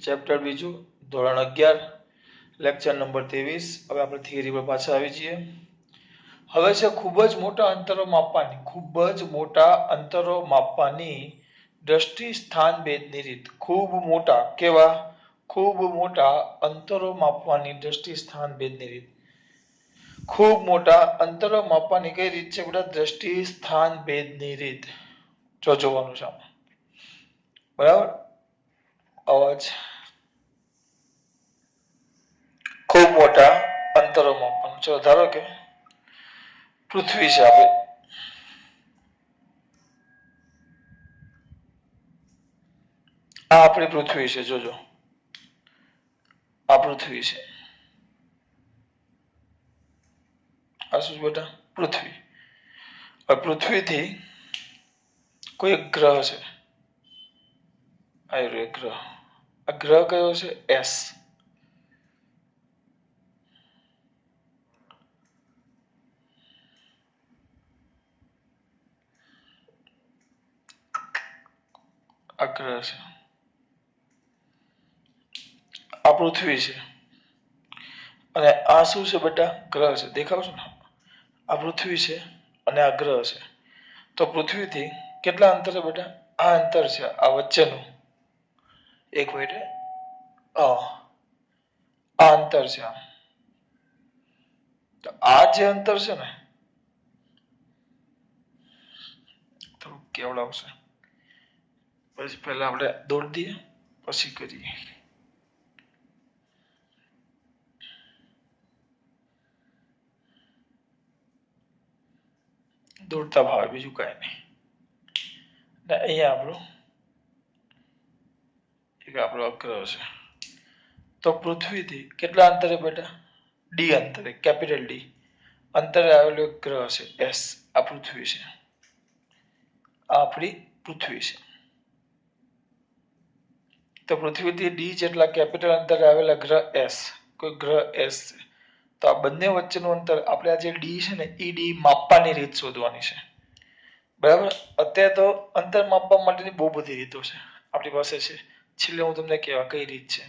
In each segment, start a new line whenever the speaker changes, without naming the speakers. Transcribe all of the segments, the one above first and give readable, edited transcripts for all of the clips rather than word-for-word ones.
Chapter બીજું ધોરણ 11 lecture number 23. હવે આપણે થિયરી પર પાછા આવી જઈએ. હવે છે ખૂબ જ મોટા અંતરો માપવાની દ્રષ્ટિ સ્થાન ભેદની રીત. ખૂબ મોટા અંતરો માપવાની દ્રષ્ટિ સ્થાન ભેદની રીત. ખૂબ મોટા અંતરો માપવાની કઈ રીત છે બેટા? દ્રષ્ટિ સ્થાન ભેદની રીત. જોવાનું છે બરાબર. અવાજ ખૂબ મોટા અંતરો માપવાનું. ચલો ધારો કે પૃથ્વી છે, આપણે આ આપણી પૃથ્વી છે. જોજો આ પૃથ્વી છે. આ શું બેટા? પૃથ્વી. પૃથ્વીથી કોઈ એક ગ્રહ છે. આ ગ્રહ. આ ગ્રહ કયો છે? એસ. આ ગ્રહ છે. આ પૃથ્વી છે અને આ શું છે બેટા? ગ્રહ છે. દેખાવ છે ને? આ પૃથ્વી છે અને આ ગ્રહ છે. તો પૃથ્વીથી કેટલા અંતરે બેટા? આ અંતર છે, આ વચ્ચેનું. એક મિનિટ, આ અંતર છે. તો આ જે અંતર છે ને, થોડું કેવડાવશે. પછી પહેલા આપણે દોડી દઈએ, પછી કરીએ. દોડતા ભાવે, બીજું કઈ નહીં. ને અહીંયા આપણો ગ્રહ છે. તો પૃથ્વીથી કેટલા અંતરે બેટા? ડી અંતરે, કેપિટલ ડી અંતરે આવેલો એક ગ્રહ છે એસ. આ પૃથ્વી છે. આ આપણી પૃથ્વી છે. તો પૃથ્વીથી ડી જેટલા કેપિટલ અંતરે આવેલા ગ્રહ એસ, કોઈ ગ્રહ એસ છે. તો આ બંને વચ્ચેનું અંતર આપણે આ જે ડી છે ને, એ ડી માપવાની રીત શોધવાની છે. બરાબર. અત્યારે તો અંતર માપવા માટેની બહુ બધી રીતો છે આપણી પાસે છે. છેલ્લે હું તમને કહેવા કઈ રીત છે.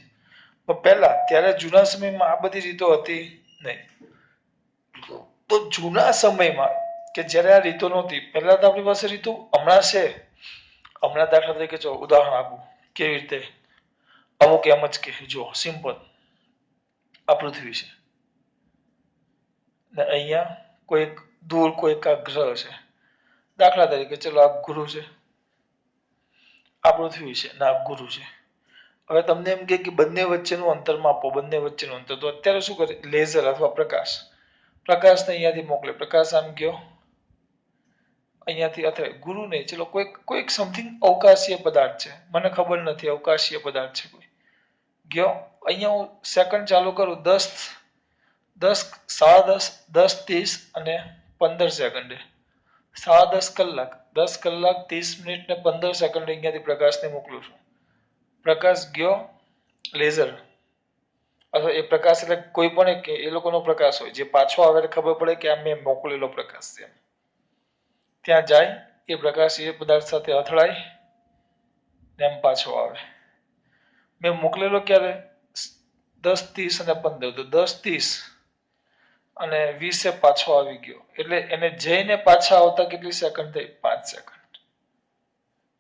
પણ પહેલા ત્યારે જૂના સમયમાં આ બધી રીતો હતી નહીં. તો જૂના સમયમાં કે જ્યારે આ રીતો નહોતી, પહેલા તો આપણી પાસે રીતો હમણાં છે. હમણાં દાખલા તરીકે જો ઉદાહરણ આપું કેવી રીતે. અમુક એમ જ કે જો સિમ્પલ, આ પૃથ્વી છે ને અહીંયા કોઈક દૂર કોઈક આ ગ્રહ છે. દાખલા તરીકે ચલો આ ગુરુ છે, આ પૃથ્વી છે ને આ ગુરુ છે. હવે તમને એમ કે બંને વચ્ચેનું અંતર માપો, બંને વચ્ચેનું અંતર. તો અત્યારે શું કરે? લેઝર અથવા પ્રકાશને અહીંયાથી મોકલે. પ્રકાશ આમ ગયો અહીંયાથી, અથવા ગુરુ નહીં, ચલો કોઈક સમથિંગ અવકાશીય પદાર્થ છે, મને ખબર નથી અવકાશીય પદાર્થ છે કોઈ. ગયો અહીંયા, હું સેકન્ડ ચાલુ કરું 10, 10:30 અને 15 સેકન્ડે, 10:30 કલાક, 10 કલાક 30 મિનિટ ને 15 સેકન્ડે અહીંયાથી પ્રકાશને મોકલું છું. પ્રકાશ ગયો, લેઝર અથવા એ પ્રકાશ એટલે કોઈ પણ એ લોકોનો પ્રકાશ હોય જે પાછો આવે ખબર પડે કે આ મેં મોકલેલો પ્રકાશ છે. ત્યાં જાય, એ પ્રકાશ એ પદાર્થ સાથે અથડાય ને એમ પાછો આવે. મેં મોકલેલો ક્યારે? 10:30 અને 15. તો 10:30 અને 20 પાછો આવી ગયો, એટલે એને જઈને પાછા આવતા કેટલી સેકન્ડ થઈ? 5 સેકન્ડ.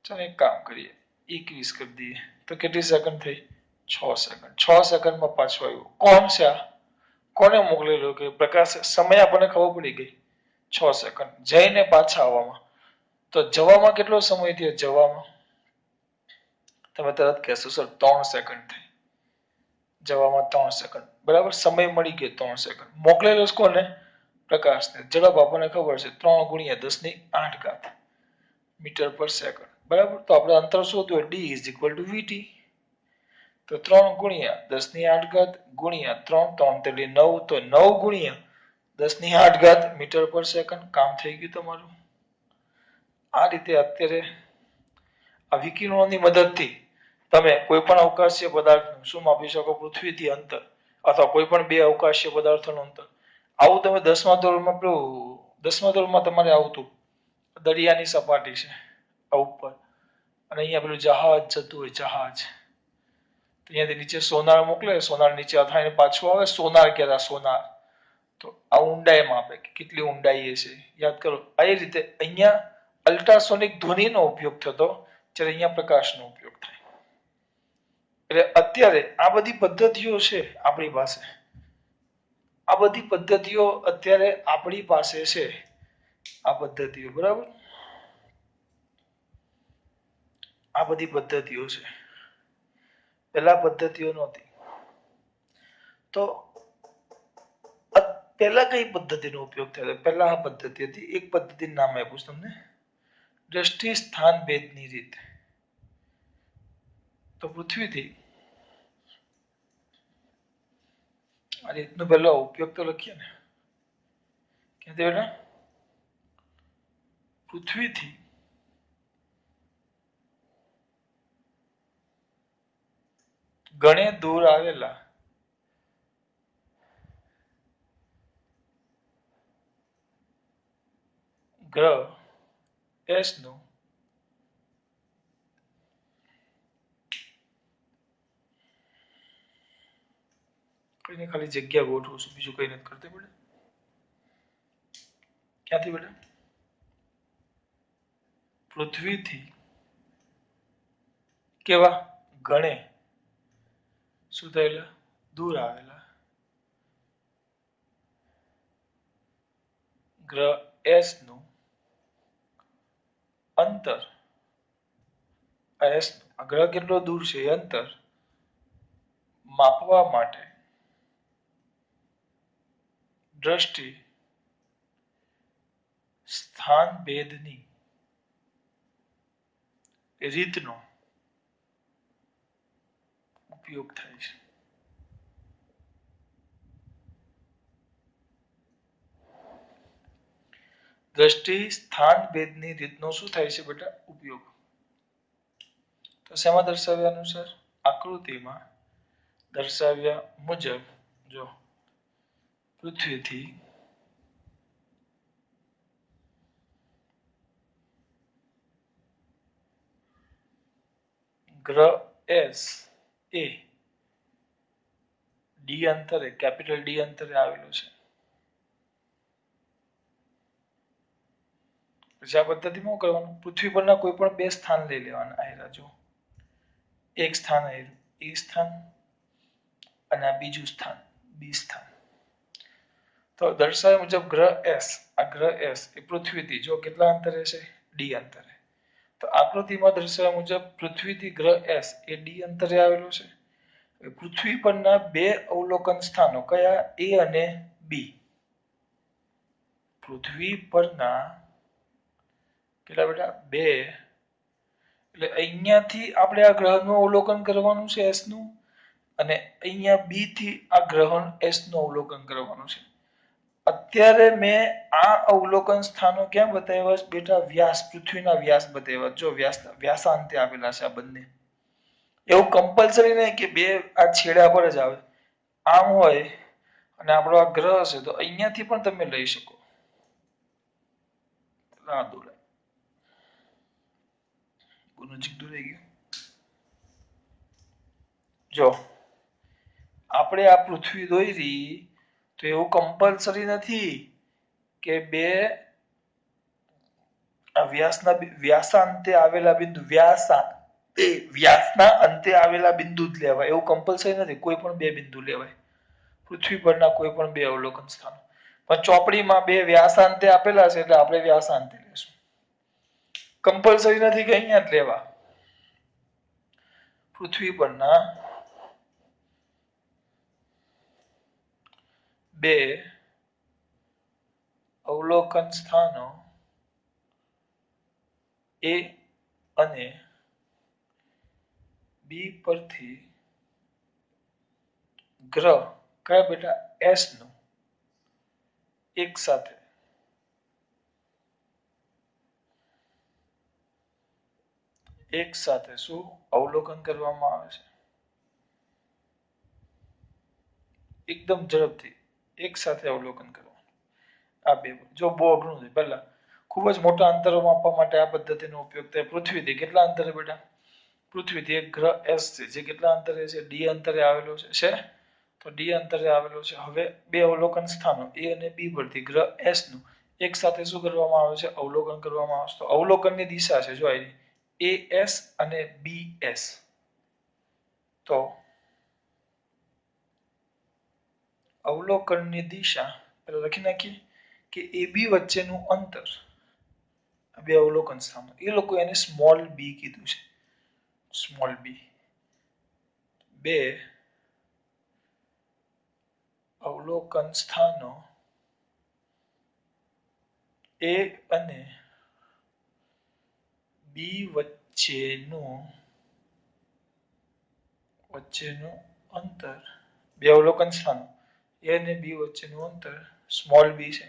ચાલો એક કામ કરીએ, 21 કરી દઈએ તો કેટલી સેકન્ડ થઈ? 6 સેકન્ડ. 6 સેકન્ડમાં પાછો આવ્યો. કોણ છે આ? કોને મોકલેલો? કે પ્રકાશ. સમય આપણને ખબર પડી ગઈ, 6 સેકન્ડ. જઈને પાછા આવવામાં, તો જવામાં કેટલો સમય થયો? જવામાં તમે તરત કહેશો સર 3 સેકન્ડ થઈ. જવામાં 3 સેકન્ડ. બરાબર, સમય મળી ગયો 3 સેકન્ડ. મોકલેલો કોને? પ્રકાશને. ઝડપ આપણને ખબર છે 3 × 10⁸ મીટર પર સેકન્ડ. બરાબર. તો આપણે અંતર શોધવું, d = vt. તો 3 × 10⁸ ગુણ્યા 3, 3 × 9, તો 9 × 10⁸ મીટર પર સેકન્ડ. કામ થઈ ગયું તમારું. આ રીતે અત્યારે આ વિકિરણોની મદદથી તમે કોઈ પણ અવકાશીય પદાર્થનું શું માપી શકો? પૃથ્વીથી અંતર, અથવા કોઈ પણ બે અવકાશીય પદાર્થોનું અંતર. આવું તમે 10મા ધોરણમાં પેલું 10મા ધોરણમાં તમારે આવતું. દરિયાની સપાટી છે આ ઉપર, અને અહીંયા પેલું જહાજ જતું હોય, જહાજ. અહીંયાથી નીચે સોનાર મોકલે, સોનાર નીચે અથાઈને પાછું આવે, સોનાર કહેતા સોનાર. તો આ ઊંડાઈ માપે કે કેટલી ઊંડાઈ છે, યાદ કરો. આ રીતે અહીંયા અલ્ટ્રાસોનિક ધ્વનિનો ઉપયોગ થતો, જ્યારે અહીંયા પ્રકાશનો ઉપયોગ થાય. એટલે અત્યારે આ બધી પદ્ધતિઓ છે આપણી પાસે, આ બધી પદ્ધતિઓ અત્યારે આપણી પાસે છે, આ પદ્ધતિઓ, બરાબર. આ બધી પદ્ધતિઓ છે, પેલા પદ્ધતિઓ નહોતી. તો પહેલા કઈ પદ્ધતિનો ઉપયોગ થયો? પહેલા આ પદ્ધતિ હતી. એક પદ્ધતિનું નામ આપ્યું છે તમને, દ્રષ્ટિ સ્થાન ભેદની રીત. તો પૃથ્વીથી આ રીતનો પહેલો ઉપયોગ તો લખીએ ને, ક્યાંથી બેટા? પૃથ્વીથી ઘણે દૂર આવેલા ગ્રહ એસ નું કોઈને ખાલી જગ્યા ગોઠવું છું, બીજું કઈ નથી કરતી બેટા. ક્યાંથી બેટા? પૃથ્વીથી કેવા ઘણે શું થયેલા? દૂર આવેલા ગ્રહ એસ નું અંતર, એસ ગ્રહ કેટલો દૂર છે એ અંતર માપવા માટે દ્રષ્ટિ સ્થાન ભેદની રીતનો ઉપયોગ થાય છે. દ્રષ્ટિ સ્થાન ભેદની રીતનો શું થાય છે બેટા? ઉપયોગ. તો શેમાં દર્શાવ્યા અનુસાર? આકૃતિમાં દર્શાવ્યા મુજબ જો પૃથ્વીથી ગ્રહ એસ એ ડી અંતરે, કેપિટલ ડી અંતરે આવેલું છે. પછી આ પદ્ધતિમાં શું કરવાનું? પૃથ્વી પરના કોઈ પણ બે સ્થાન લઈ લેવાના. આયરા જો એક સ્થાન આયરું એ સ્થાન, અને આ બીજું સ્થાન બી સ્થાન. તો દર્શાવ્યા મુજબ ગ્રહ એસ, આ ગ્રહ એસ એ પૃથ્વીથી જો કેટલા અંતરે છે? ડી અંતરે. તો આકૃતિમાં દર્શાવ્યા મુજબ પૃથ્વીથી ગ્રહ એસ એ ડી અંતરે આવેલું છે. પૃથ્વી પરના બે અવલોકન સ્થાનો કયા? એ અને બી. પૃથ્વી પરના કેટલા બેટા? બે. એટલે અહીંયાથી આપણે આ ગ્રહનું અવલોકન કરવાનું છે એસ નું, અને અહીંયા બી થી આ ગ્રહ એસ નું અવલોકન કરવાનું છે. અત્યારે મેં આ અવલોકન સ્થાનો ક્યાં બતાવ્યા છે બેટા? વ્યાસ, પૃથ્વીના વ્યાસ બતાવ્યા. જો વ્યાસાંતે આવેલા છે આ બંને. એવું કમ્પલસરી નહીં કે બે આ છેડા પર જ આવે. આમ હોય અને આપણો આ ગ્રહ છે તો અહીંયાથી પણ તમે લઈ શકો. નજીક દોરાઈ ગયું. જો આપણે આ પૃથ્વી દોરી તો એવું કમ્પલસરી નથી કે બે વ્યાસાંતે આવેલા બિંદુ, વ્યાસના અંતે આવેલા બિંદુ જ લેવાય એવું કમ્પલસરી નથી. કોઈ પણ બે બિંદુ લેવાય, પૃથ્વી પરના કોઈ પણ બે અવલોકન સ્થાનો. પણ ચોપડીમાં બે વ્યાસાંતે આપેલા છે એટલે આપણે વ્યાસાંતે લેશું. કમ્પલસરી નથી કે અહીંયા જ લેવા. પૃથ્વી પરના બે અવલોકન સ્થાનો એ અને બી પરથી ગ્રહ કયા બેટા? એસ નું એક સાથે શું અવલોકન કરવામાં આવે છે? એકદમ ઝડપથી એક સાથે અવલોકન કરવાનું. આ બે જો બહુ અઘરું છે. પહેલા ખૂબ જ મોટા અંતરો માપવા માટે આ પદ્ધતિનો ઉપયોગ થાય. પૃથ્વીથી કેટલા અંતરે બેટા? પૃથ્વીથી એક ગ્રહ એસ છે જે કેટલા અંતરે છે? ડી અંતરે આવેલો છે તો ડી અંતરે આવેલો છે. હવે બે અવલોકન સ્થાનો એ અને બી પરથી ગ્રહ એસ નું એક સાથે શું કરવામાં આવે છે? અવલોકન કરવામાં આવે છે. તો અવલોકનની દિશા છે જો એ એસ અને બી એસ. તો અવલોકનની દિશા પેલા લખી નાખીએ કે એ બી વચ્ચેનું અંતર, બે અવલોકન સ્થાનો એ લોકો એને સ્મોલ બી કીધું છે. Small B. બે અવલોકન સ્થાનો એ અને બી વચ્ચેનું અંતર, બે અવલોકન સ્થાનો એ અને બી વચ્ચેનું અંતર સ્મોલ બી છે.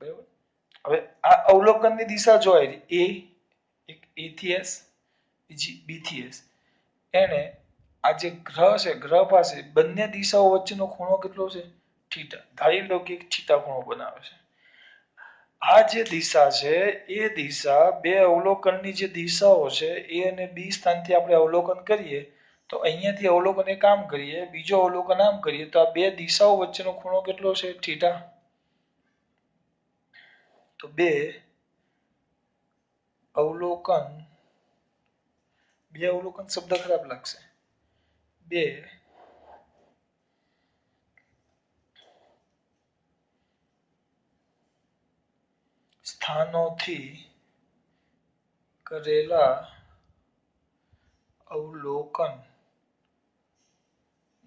બરાબર. હવે આ અવલોકનની દિશા જોઈ એ એક એ થી એસ, બીજી બી થી એસ. એને આ જે ગ્રહ છે ગ્રહ પાસે બંને દિશાઓ વચ્ચેનો ખૂણો કેટલો છે? થીટા. ધારી લો કે એક થીટા ખૂણો બનાવે છે. આ જે દિશા છે એ દિશા બે અવલોકનની જે દિશાઓ છે એ અને બી સ્થાનથી આપણે અવલોકન કરીએ તો અહીંયાથી અવલોકન એક આમ કરીએ, બીજો અવલોકન આમ કરીએ તો આ બે દિશાઓ વચ્ચેનો ખૂણો કેટલો છે? થીટા. તો બે અવલોકન શબ્દ ખરાબ લાગશે. બે સ્થાનોથી કરેલા અવલોકન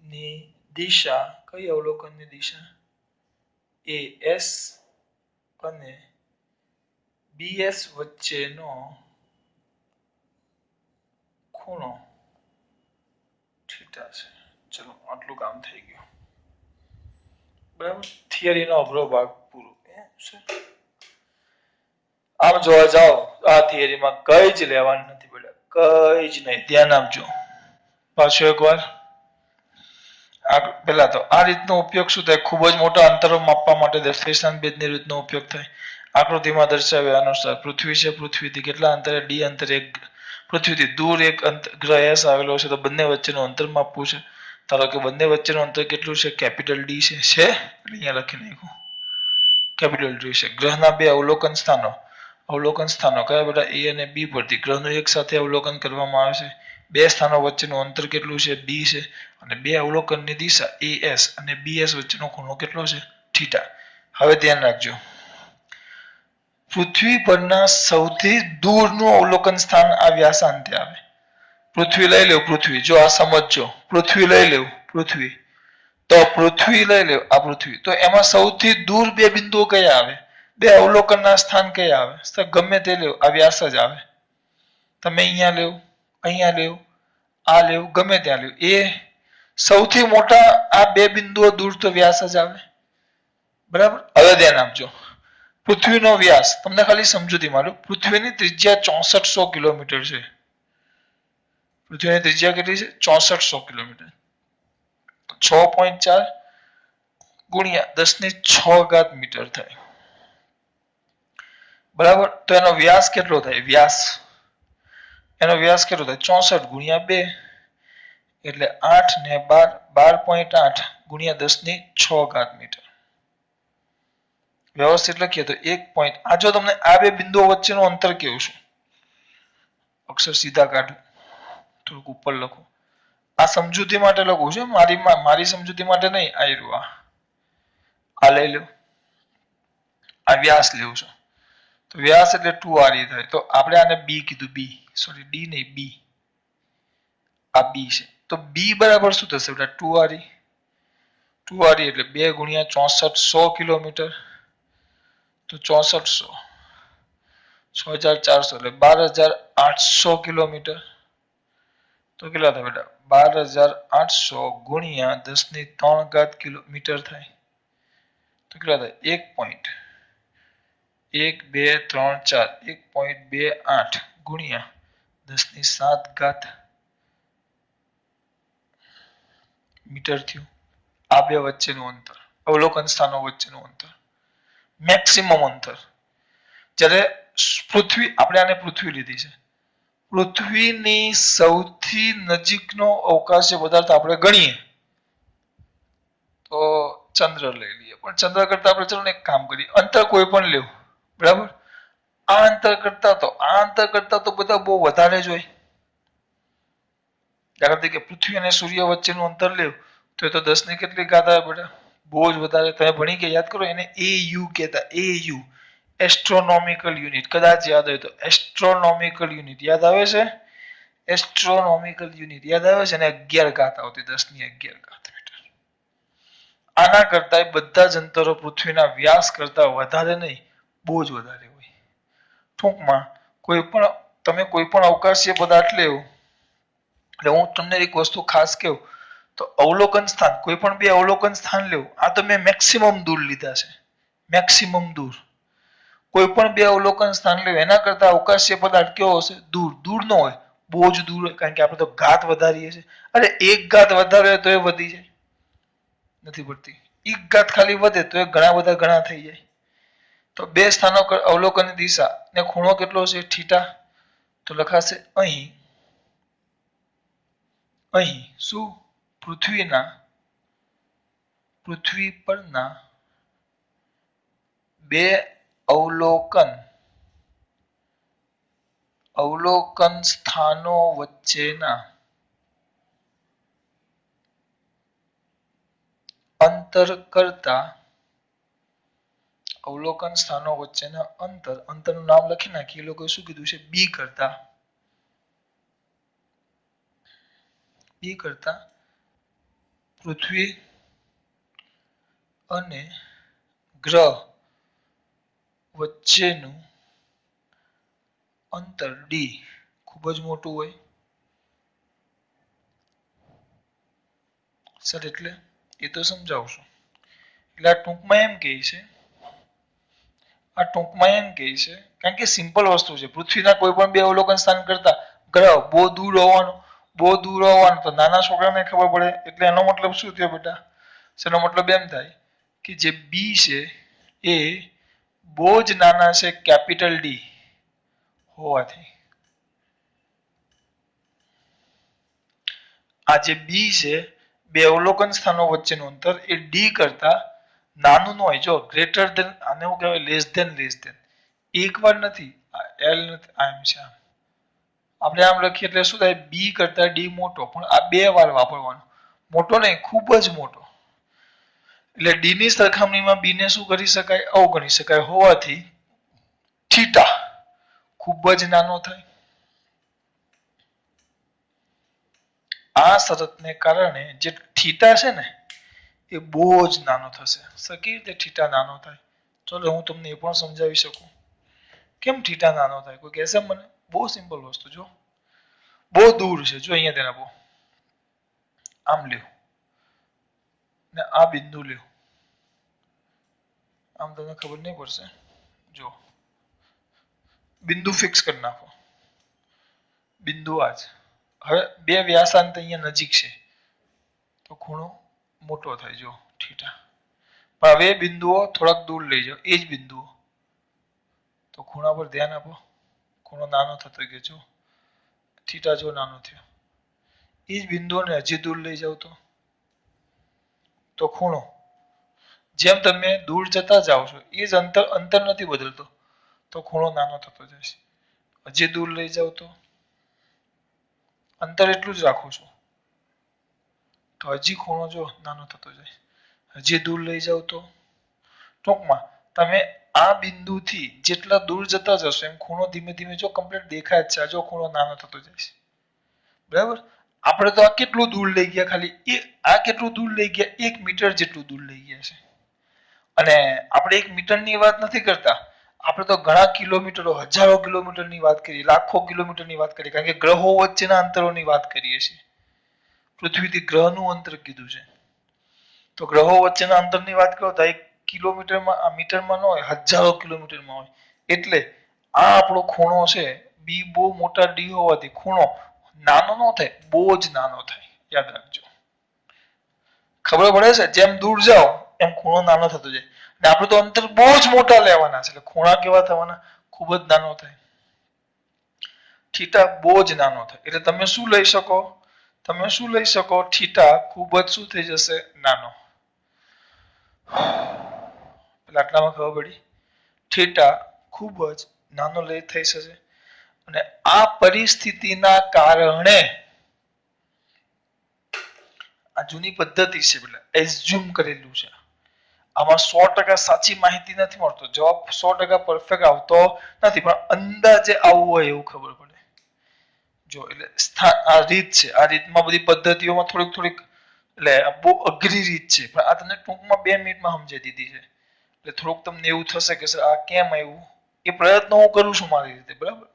ની દિશા, કઈ અવલોકનની દિશા? એ એસ અને બીએસ વચ્ચેનો ખૂણો થીટા છે. ચલો આટલું કામ થઈ ગયું. બરાબર. થિયરીનો અઘરો ભાગ પૂરો. આમ જોવા જાઓ આ થિયરીમાં કઈ જ લેવાનું નથી બેટા, કઈ જ નહીં. ધ્યાન આપજો. પાછું એકવાર પેલા તો આ રીતનો ઉપયોગ શું થાય? ખૂબ જ મોટા અંતરો માપવા માટે દશાંશ ભેદની રીતનો ઉપયોગ થાય. આકૃતિમાં દર્શાવ્યા અનુસાર પૃથ્વી છે, પૃથ્વીથી કેટલા અંતરે? ડી અંતરે પૃથ્વીથી દૂર એક ગ્રહ એસ આવેલો છે તો બંને વચ્ચેનું અંતર માપવું છે. ધારો કે બંને વચ્ચેનું અંતર કેટલું છે? કેપિટલ ડી છે. અહીંયા લખી નાખ્યું કેપિટલ ડી છે. ગ્રહના બે અવલોકન સ્થાનો કયા બેટા? એ અને બી પરથી ગ્રહનું એક સાથે અવલોકન કરવામાં આવે છે. બે સ્થાનો વચ્ચેનું અંતર કેટલું છે? બી છે. અને બે અવલોકનની દિશા એ એસ અને બી એસ વચ્ચેનો ખૂણો કેટલો છે? થીટા. હવે ધ્યાન રાખજો, પૃથ્વી પરના સૌથી દૂરનું અવલોકન સ્થાન આ વ્યાસાંતે આવે. પૃથ્વી લઈ લેવું, પૃથ્વી જો આ સમજજો, પૃથ્વી લઈ લેવું, પૃથ્વી તો પૃથ્વી લઈ લેવું, આ પૃથ્વી તો એમાં સૌથી દૂર બે બિંદુઓ કયા આવે? બે અવલોકનના સ્થાન કયા આવે? તો ગમે તે લેવું, આ વ્યાસ જ આવે. તમે અહીંયા લેવું, અહીંયા લેવું, આ લેવું, ગમે ત્યાં લેવું, એ સૌથી મોટા આ બે બિંદુઓ દૂર તો વ્યાસ જ આવે. બરાબર. હવે ધ્યાન આપજો, પૃથ્વીનો વ્યાસ તમને ખાલી સમજૂતી મારું, પૃથ્વીની ત્રિજ્યા 6400 કિલોમીટર છે. પૃથ્વીની ત્રિજ્યા કેટલી છે? 6400 કિલોમીટર. 6.4 ગુણ્યા 10⁶ મીટર થાય. બરાબર. તો એનો વ્યાસ કેટલો થાય? એનો વ્યાસ કેટલો થાય? 64 ગુણ્યા 2 એટલે 8 ને 12 12.8 ગુણ્યા 10⁶ મીટર. વ્યવસ્થિત લખીએ તો 1. આ જો તમને આ બે બિંદુઓ વચ્ચેનું અંતર કેવું છે? અક્ષર સીધા કાઢું, થોડુંક ઉપર લખો. આ સમજૂતી માટે લખું છું, મારી સમજૂતી માટે નહીં. આ લઈ લો, આ વ્યાસ લેવું છે તો વ્યાસ એટલે 2r થાય. તો આપણે આને બી કીધું, બી સોરી ડી નહીં, બી. આ બી છે તો બી બરાબર શું થશે બેટા? 2r. 2r એટલે 2 ગુણ્યા 6400 કિલોમીટર. તો 6400 6400 એટલે 12800 કિલોમીટર. તો કેટલા થાય બેટા? 12800 ગુણ્યા 10⁻³ કિલોમીટર થાય. તો કેટલા થાય? 1.1234 ગુણ્યા 10⁷ મીટર થયું. આ બે વચ્ચેનું અંતર, અવલોકન સ્થાનો વચ્ચેનું અંતર, મેક્સિમમ અંતર. જ્યારે પૃથ્વી, આપણે આને પૃથ્વી લીધી છે પૃથ્વીની સૌથી નજીકનો અવકાશીય પદાર્થ આપણે ગણીએ તો ચંદ્ર લઈ લઈએ, પણ ચંદ્ર કરતા આપણે ચલો ને એક કામ કરીએ, અંતર કોઈ પણ લેવું, બરાબર? આ અંતર કરતા તો બધા બહુ વધારે જ હોય. દાખલા તરીકે પૃથ્વી અને સૂર્ય વચ્ચેનું અંતર લેવું તો એ તો 10 ની કેટલી ઘાત આવે બેટા? બહુ જ વધારે. તમે ભણી કે યાદ કરો, એને AU કહેતા, AU એસ્ટ્રોનોમિકલ યુનિટ. કદાચ યાદ હોય તો એસ્ટ્રોનોમિકલ યુનિટ યાદ આવે છે? એસ્ટ્રોનોમિકલ યુનિટ યાદ આવે છે? અને 11 ઘાત આવતી, 10 ની 11 ઘાત. આના કરતા બધા જ અંતરો પૃથ્વીના વ્યાસ કરતા વધારે નહીં, બહુ જ વધારે હોય. ટૂંકમાં તમે કોઈ પણ અવકાશીય પદાર્થ લેવો એટલે હું તમને એક વસ્તુ ખાસ કહું તો અવલોકન સ્થાન, કોઈ પણ બે અવલોકન સ્થાન લેવું, આ તો મેં મેક્સિમમ દૂર લીધા છે, મેક્સિમમ દૂર. કોઈ પણ બે અવલોકન સ્થાન લેવું એના કરતા અવકાશીય પદાર્થ કેવો હશે? દૂર. દૂર ન હોય, બહુ જ દૂર હોય, કારણ કે આપણે તો ઘાત વધારીએ છીએ. અરે એક ઘાત વધારે તો એ વધી જાય, નથી પડતી. એક ઘાત ખાલી વધે તો એ ઘણા બધા ગણા થઈ જાય. તો બે સ્થાનો અવલોકનની દિશા ને ખૂણો કેટલો છે? થીટા. તો લખાશે અહીં શું? પૃથ્વી પરના બે અવલોકન સ્થાનો વચ્ચેના અંતર કરતા અવલોકન સ્થાનો વચ્ચેના અંતરનું નામ લખી નાખીએ. એ લોકોએ શું કીધું છે? બી કરતા પૃથ્વી અને ગ્રહ વચ્ચેનું અંતર ડી ખૂબ જ મોટું હોય. સર એટલે એ તો સમજાવશું. એટલે આ ટૂંકમાં એમ કહે છે, કારણ કે સિમ્પલ વસ્તુ છે, પૃથ્વીના કોઈ પણ બે અવલોકન સ્થાન કરતા ગ્રહ બહુ દૂર હોવાનું તો નાના છોકરાને ખબર પડે. એટલે એનો મતલબ શું થયો બેટા? એનો મતલબ એમ થાય કે જે બી છે એ બહુ જ નાના છે, કેપિટલ ડી હોવાથી આ જે બી છે, બે અવલોકન સ્થાનો વચ્ચેનું અંતર એ ડી કરતા નાનું ન હોય. જો ગ્રેટર ધેન, આને એવું કહેવાય લેસ ધેન. એક વાર નથી, એલ નથી, આમ છે. આપણે આમ લખીએ એટલે શું થાય? બી કરતા ડી મોટો, પણ આ બે વાર વાપરવાનો. મોટો નહીં, ખૂબ જ મોટો. એટલે ડી ની સરખામણીમાં બી ને શું કરી શકાય? અવગણી શકાય હોવાથી થીટા ખૂબ જ નાનો થાય. આ શરતને કારણે જે થીટા છે ને એ બહુ જ નાનો થશે. કેવી રીતે થીટા નાનો થાય? ચલો હું તમને એ પણ સમજાવી શકું. કેમ થીટા નાનો થાય? કોઈ કહેશે મને? બહુ સિમ્પલ વસ્તુ. જો બહુ દૂર છે, જો અહીંયા તેને બહુ આમ લ્યો ને આ બિંદુ લ્યો, આમ તમને ખબર નહીં પડશે. જો બિંદુ ફિક્સ કરી નાખો, બિંદુ આ જ. હવે બે વ્યાસાંત અહીંયા નજીક છે તો ખૂણો મોટો થાય. જો થીટા. પણ હવે બિંદુઓ થોડાક દૂર લઈ જાઓ, એ જ બિંદુઓ, તો ખૂણા પર ધ્યાન આપો. ખૂણો નાનો થતો ગયો. જો થીટા જો નાનો થયો. એ જ બિંદુઓને હજી દૂર લઈ જાવ તો ખૂણો, જેમ તમે દૂર જતા જાઓ છો એ જ અંતર નથી બદલતો, તો ખૂણો નાનો થતો જશે. હજી દૂર લઈ જાવ તો અંતર એટલું જ રાખો છો તો હજી ખૂણો જો નાનો થતો જાય. હજી દૂર લઈ જાવ તો, ટૂંકમાં તમે આ બિંદુથી જેટલા દૂર જતા જશો એમ ખૂણો ધીમે ધીમે જો કમ્પ્લીટ દેખાય જ છે. જો ખૂણો નાનો થતો જાય છે, બરાબર? આપણે તો આ કેટલું દૂર લઈ ગયા? ખાલી આ કેટલું દૂર લઈ ગયા? 1 મીટર જેટલું દૂર લઈ ગયા છે. અને આપણે 1 મીટરની વાત નથી કરતા, આપણે તો ઘણા કિલોમીટરો, હજારો કિલોમીટરની વાત કરીએ, લાખો કિલોમીટરની વાત કરીએ, કારણ કે ગ્રહો વચ્ચેના અંતરોની વાત કરીએ છીએ. પૃથ્વીથી ગ્રહનું અંતર કીધું છે. તો ગ્રહો વચ્ચેના અંતરની વાત કરો તો 1 કિલોમીટરમાં, મીટરમાં ન હોય, હજારો કિલોમીટરમાં હોય. એટલે આ આપણો ખૂણો છે બી બહુ મોટા ડી હોવાથી ખૂણો નાનો ન થાય, બહુ જ નાનો થાય. યાદ રાખજો. ખબર પડે છે? જેમ દૂર જાઓ એમ ખૂણો નાનો થતો જાય. ને આપણે તો અંતર બહુ જ મોટા લેવાના છે એટલે ખૂણા કેવા થવાના? ખૂબ જ નાનો થાય. થીટા બહુ જ નાનો થાય એટલે તમે શું લઈ શકો થીટા ખૂબ જ શું થઈ જશે નાનો એટલે આટલામાં ખબર પડી થીટા ખૂબ જ નાનો થઈ જશે અને આ પરિસ્થિતિના કારણે આ જૂની પદ્ધતિ છે એટલે એઝ્યુમ કરેલું છે આમાં 100% સાચી માહિતી નથી મળતો જવાબ 100% પરફેક્ટ આવતો નથી પણ અંદાજે આવવું હોય એવું ખબર પડે જો એટલે આ રીત છે આ રીતમાં બધી પદ્ધતિઓમાં થોડીક એટલે બહુ અઘરી રીત છે પણ આ તમને ટૂંકમાં 2 મિનિટમાં સમજાવી દીધી છે એટલે થોડુંક તમને એવું થશે કે સર આ કેમ આવ્યું એ પ્રયત્ન હું કરું છું મારી રીતે બરાબર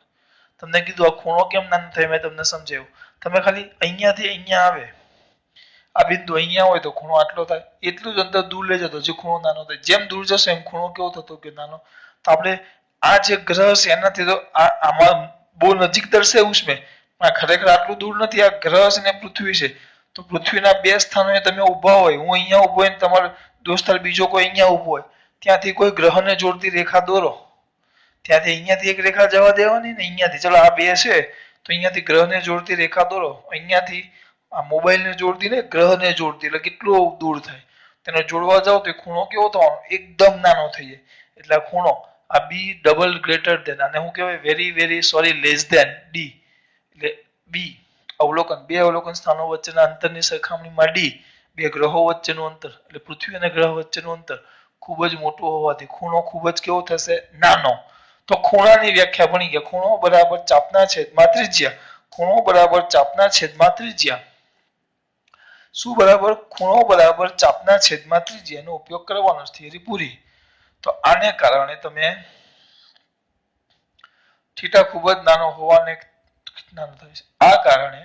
તમને કીધું આ ખૂણો કેમ નાનો થાય મેં તમને સમજાવ્યું તમે ખાલી અહીંયાથી અહીંયા આવે આ બિંદુ અહીંયા હોય તો ખૂણો આટલો થાય એટલું જ અંતર દૂર લઈ જતો જે ખૂણો નાનો થાય જેમ દૂર જશે એમ ખૂણો કેવો થતો કે નાનો તો આપણે આ જે ગ્રહ છે એનાથી તો આમાં બહુ નજીક દર્શાવ્યું છે પણ ખરેખર આટલું દૂર નથી આ ગ્રહ છે ને પૃથ્વી છે તો પૃથ્વીના 2 સ્થાનોએ તમે ઊભા હોય હું અહીંયા ઊભો હોય તમારો દોસ્તાર બીજો કોઈ અહીંયા ઊભો હોય ત્યાંથી કોઈ ગ્રહને જોડતી રેખા દોરો ત્યાંથી અહીંયાથી એક રેખા જવા દેવાની ને અહીંયાથી ચલો આ 2 છે તો અહીંયાથી ગ્રહને જોડતી રેખા દોરો અહીંયાથી આ મોબાઈલને જોડતી ને ગ્રહને જોડતી એટલે કેટલું દૂર થાય તેને જોડવા જાવ તો ખૂણો કેવો થવાનો એકદમ નાનો થઈ જાય એટલે આ ખૂણો આ બી ડબલ ગ્રેટર ધેન અને હું કહેવાય very sorry less than D એટલે બી અવલોકન 2 અવલોકન સ્થાનો વચ્ચેના અંતરની સરખામણીમાં ડી 2 ગ્રહો વચ્ચેનું અંતર એટલે પૃથ્વી અને ગ્રહ વચ્ચેનું અંતર ખૂબ જ મોટું હોવાથી ખૂણો ખૂબ જ કેવો થશે નાનો તો ખૂણાની વ્યાખ્યા ભણી ગયા ખૂણો બરાબર ચાપના છેદમાં ત્રિજ્યા ખૂણો બરાબર ચાપના છેદમાં ત્રિજ્યા શું બરાબર ખૂણો બરાબર ચાપના છેદમાં ત્રિજ્યાનો ઉપયોગ કરવાનો છે થિયરી પૂરી તો આને કારણે તમે થીટા ખૂબ જ નાનો હોવાને નાનો થાય છે આ કારણે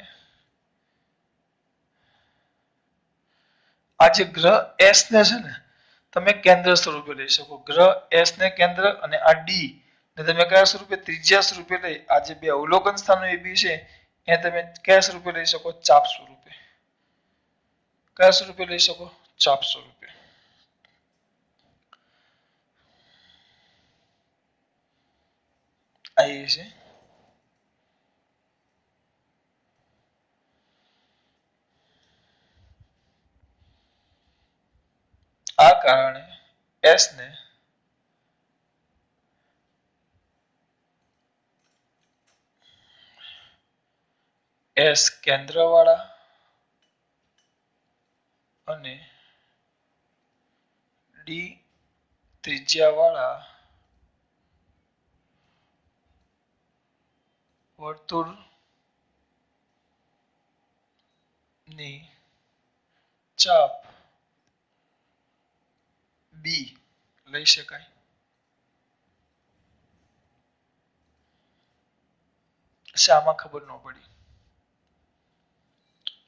આ જે ગ્રહ S ને છે ને તમે કેન્દ્ર સ્વરૂપે લઈ શકો ગ્રહ S ને કેન્દ્ર અને આ ડી ને તમે કયા સ્વરૂપે ત્રિજ્યા સ્વરૂપે લઈ આ જે 2 અવલોકન સ્થાનો એ બી છે એ તમે કયા સ્વરૂપે લઈ શકો ચાપ સ્વરૂપે કયા સ્વરૂપે લઈ શકો ચાપ સ્વરૂપે આ છે આ કારણે S ને S કેન્દ્રવાળા અને ડી ત્રિજ્યાવાળા વર્તુળની ચાપ બી લઈ શકાય શામાં ખબર ન પડી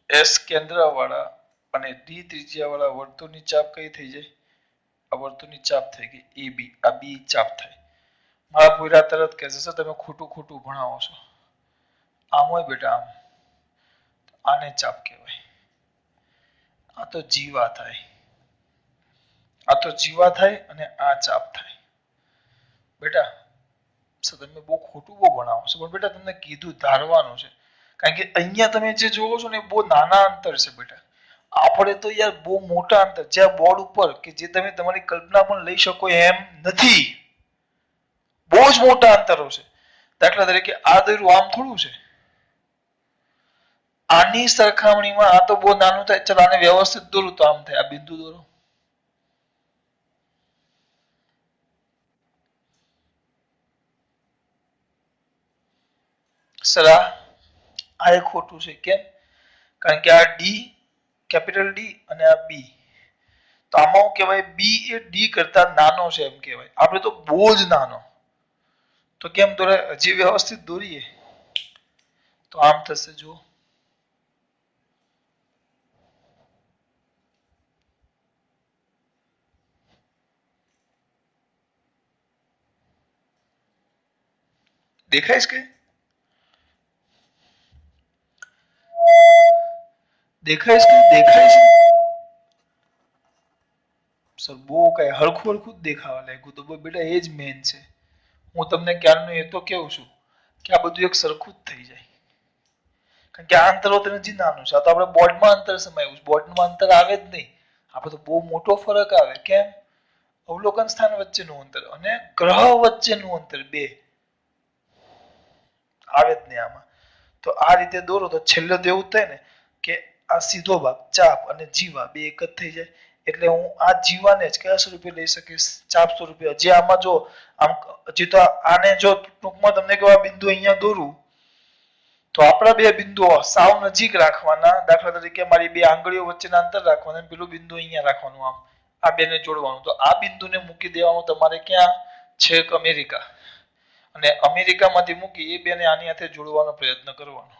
S કેન્દ્રવાળા અને ડી ત્રિજ્યાવાળા વર્તુળની ચાપ કઈ થઈ જાય આ વર્તુળની ચાપ થઈ ગઈ એ બી આ બી ચાપ થાય મારા પૂરા તરત કહેશે સર તમે ખોટું ભણાવો છો આમ હોય બેટા આને ચાપ કહેવાય આ તો જીવા થાય અને આ ચાપ થાય બેટા સર તમે બહુ ભણાવો છો પણ બેટા તમને કીધું ધારવાનું છે કારણ કે અહીંયા તમે જે જોવો છો ને બહુ નાના અંતર છે બેટા આપણે તો યાર બહુ મોટા અંતર જ્યાં બોર્ડ ઉપર કે જે તમે તમારી કલ્પના પણ લઈ શકો એમ નથી બહુ જ મોટા અંતરો છે દાખલા તરીકે આ દોર્યું આમ થોડું છે આની સરખામણીમાં આ તો બહુ નાનું થાય ચાલો આને વ્યવસ્થિત દોરું તો આમ થાય આ બિંદુ દોરો સરા આ એક ખોટું છે કેમ કારણ કે આ ડી કેપિટલ ડી અને આ બી તો આમાં શું કહેવાય બી એ ડી કરતા નાનો છે એમ કહેવાય આપણે તો બહુ જ નાનો તો કેમ દોરે હજી વ્યવસ્થિત દોરીએ તો આમ થશે જો દેખાય છે દેખાય છે સર બહુ કઈ હરખું જ દેખાવા લાગ્યું તો બેટા એ જ મેન છે હું તમને ક્યારનું એ તો કેવું છું કે આ બધું એક સરખું જ થઈ જાય. કારણ કે આ અંતર હોતું નથી નાનું છે. આ તો આપણે બોર્ડમાં અંતર સમાયું છે. બોર્ડમાં અંતર આવે જ નહીં. આપણે તો બહુ મોટો ફરક આવે. કેમ? અવલોકન સ્થાન વચ્ચેનું અંતર અને ગ્રહ વચ્ચેનું અંતર બે આવે જ નહીં આમાં. તો આ રીતે દોરો તો છેલ્લે તો એવું થાય ને કે આ સીધો ભાગ ચાપ અને જીવા બે એક જ થઈ જાય. એટલે હું આ જીવાને જ કયા સ્વરૂપે લઈ શકીશ? ચાપ સ્વરૂપે. હજી આમાં જો આમ હજી તો આને જો ટૂંકમાં તમને કહું આ બિંદુ અહીંયા દોરું તો આપણા બે બિંદુઓ સાવ નજીક રાખવાના. દાખલા તરીકે મારી બે આંગળીઓ વચ્ચેના અંતર રાખવાના અને પેલું બિંદુ અહીંયા રાખવાનું. આમ આ બેને જોડવાનું. તો આ બિંદુને મૂકી દેવાનું તમારે ક્યાં? છેક અમેરિકા. અને અમેરિકામાંથી મૂકી એ બેને આની સાથે જોડવાનો પ્રયત્ન કરવાનો.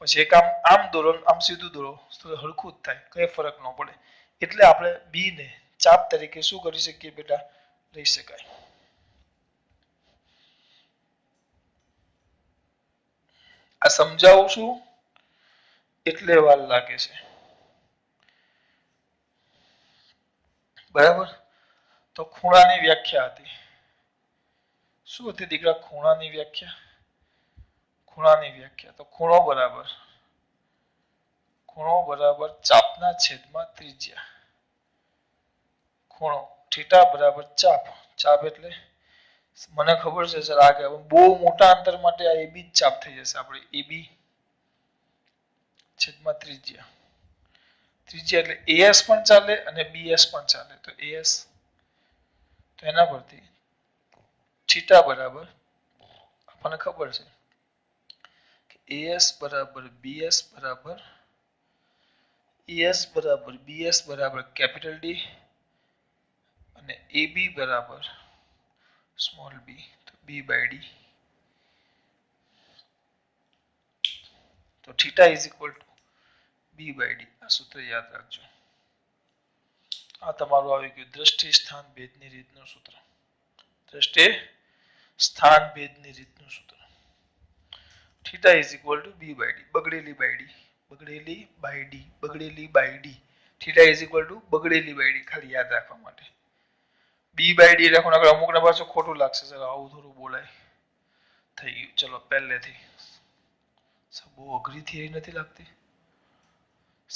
પછી એક આમ દોરો આમ સીધું દોરો તો હરખું જ થાય. કઈ ફરક ન પડે. એટલે આપણે બી ને ચાપ તરીકે શું કરી શકીએ બેટા? લઈ શકાય. આ સમજાવું છું એટલે વાર લાગે છે. બરાબર. તો ખૂણાની વ્યાખ્યા હતી. શું હતી દીકરા ખૂણાની વ્યાખ્યા? ખૂણાની વ્યાખ્યા તો ખૂણો બરાબર ચાપના છેદમાં ત્રિજ્યા. ખૂણો થીટા બરાબર ચાપ. ચાપ એટલે મને ખબર છે સર આ કે બહુ મોટા અંતર માટે આ એબી જ ચાપ થઈ જશે. આપણે એબી છેદમાં ત્રિજ્યા. ત્રિજ્યા એટલે એએસ પણ ચાલે અને બીએસ પણ ચાલે. તો એએસ તો એના પરથી થીટા બરાબર આપણને ખબર છે એએસ બરાબર બીએસ બરાબર એએસ બરાબર બીએસ બરાબર કેપિટલ ડી અને એબી બરાબર સ્મોલ બી. તો બી બાય ડી. તો theta is equal to B by D. આ સૂત્ર યાદ રાખજો. આ તમારું આવી ગયું દ્રષ્ટિ સ્થાન ભેદની રીતનું સૂત્ર. દ્રષ્ટિ સ્થાન ભેદની રીતનું સૂત્ર. Theta is equal to B by D. બગડેલી બાય ડી. બગડેલી બાય ડી. બગડેલી by D. Theta is equal to બગડેલી બાય ડી. ખાલી યાદ રાખવા માટે. બી બાય ડી રાખવાનું. અમુકને પાછું ખોટું લાગશે સર આવું થોડું બોલાય. થઈ ગયું. ચલો પહેલેથી બહુ અઘરી થિયરી નથી લાગતી.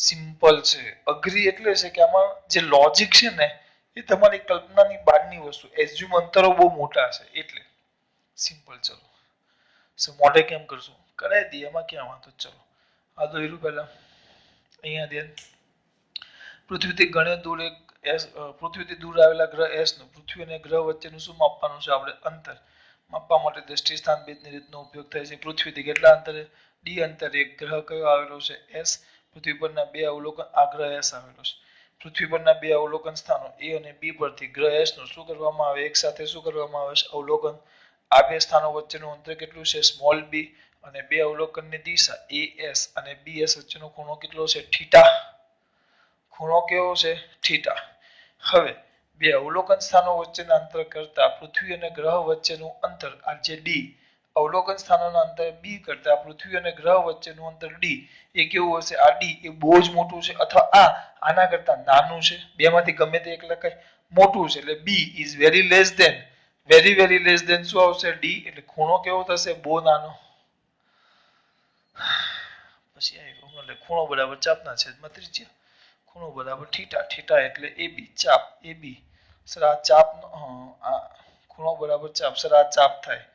સિમ્પલ છે. અઘરી એટલે છે કે આમાં જે લોજિક છે ને એ તમારી કલ્પનાની બહારની વસ્તુ. એઝ્યુમ અંતરો બહુ મોટા છે એટલે સિમ્પલ. ચલો મોઢે કેમ કરશું? કરાવી દઈએ. એમાં ક્યાં વાંધો? ચલો આ દોર્યું પહેલા. અહીંયા ધ્યાન. પૃથ્વીથી ઘણે દૂર એક પૃથ્વીથી દૂર આવેલા ગ્રહ એસ નું પૃથ્વી અને ગ્રહ વચ્ચેનું શું માપવાનું છે આપણે? અંતર. માપવા માટે દ્રષ્ટિ સ્થાન ભેદની રીતનો ઉપયોગ થાય છે. પૃથ્વીથી કેટલા અંતરે? ડી અંતરે એક ગ્રહ કયો આવેલો છે? એસ. પૃથ્વી પરના બે અવલોકન આ ગ્રહ એસ આવેલો છે. પૃથ્વી પરના બે અવલોકન સ્થાનો એ અને બી પરથી ગ્રહ એસ નું શું કરવામાં આવે? એક સાથે શું કરવામાં આવે છે? અવલોકન. આ બે સ્થાનો વચ્ચેનું અંતર કેટલું છે? Small B. અને બે અવલોકનની દિશા એ એસ અને બી એસ વચ્ચેનો ખૂણો કેટલો છે? થીટા. ખૂણો કેવો છે? થીટા. હવે બે અવલોકન સ્થાનો વચ્ચેના અંતર કરતા પૃથ્વી અને ગ્રહ વચ્ચેનું અંતર આ જે ડી અવલોકન સ્થાનોના અંતર બી કરતા પૃથ્વી અને ગ્રહ વચ્ચેનું અંતર ડી એ કેવું હશે? આ ડી એ બહુ જ મોટું છે અથવા આના કરતા નાનું છે. બેમાંથી ગમે તે એક લખાય. મોટું છે એટલે B is very less than very less than શું આવશે? ડી. એટલે ખૂણો કેવો થશે? બહુ નાનો. પછી આવ્યો એટલે ખૂણો બરાબર ચાપના છેદમાં ત્રિજ્યા. ખૂણો બરાબર થીટા. થીટા એટલે એબી. ચાપ એબી. સર આ ચાપ આ ખૂણો બરાબર ચાપ. સર આ ચાપ થાય.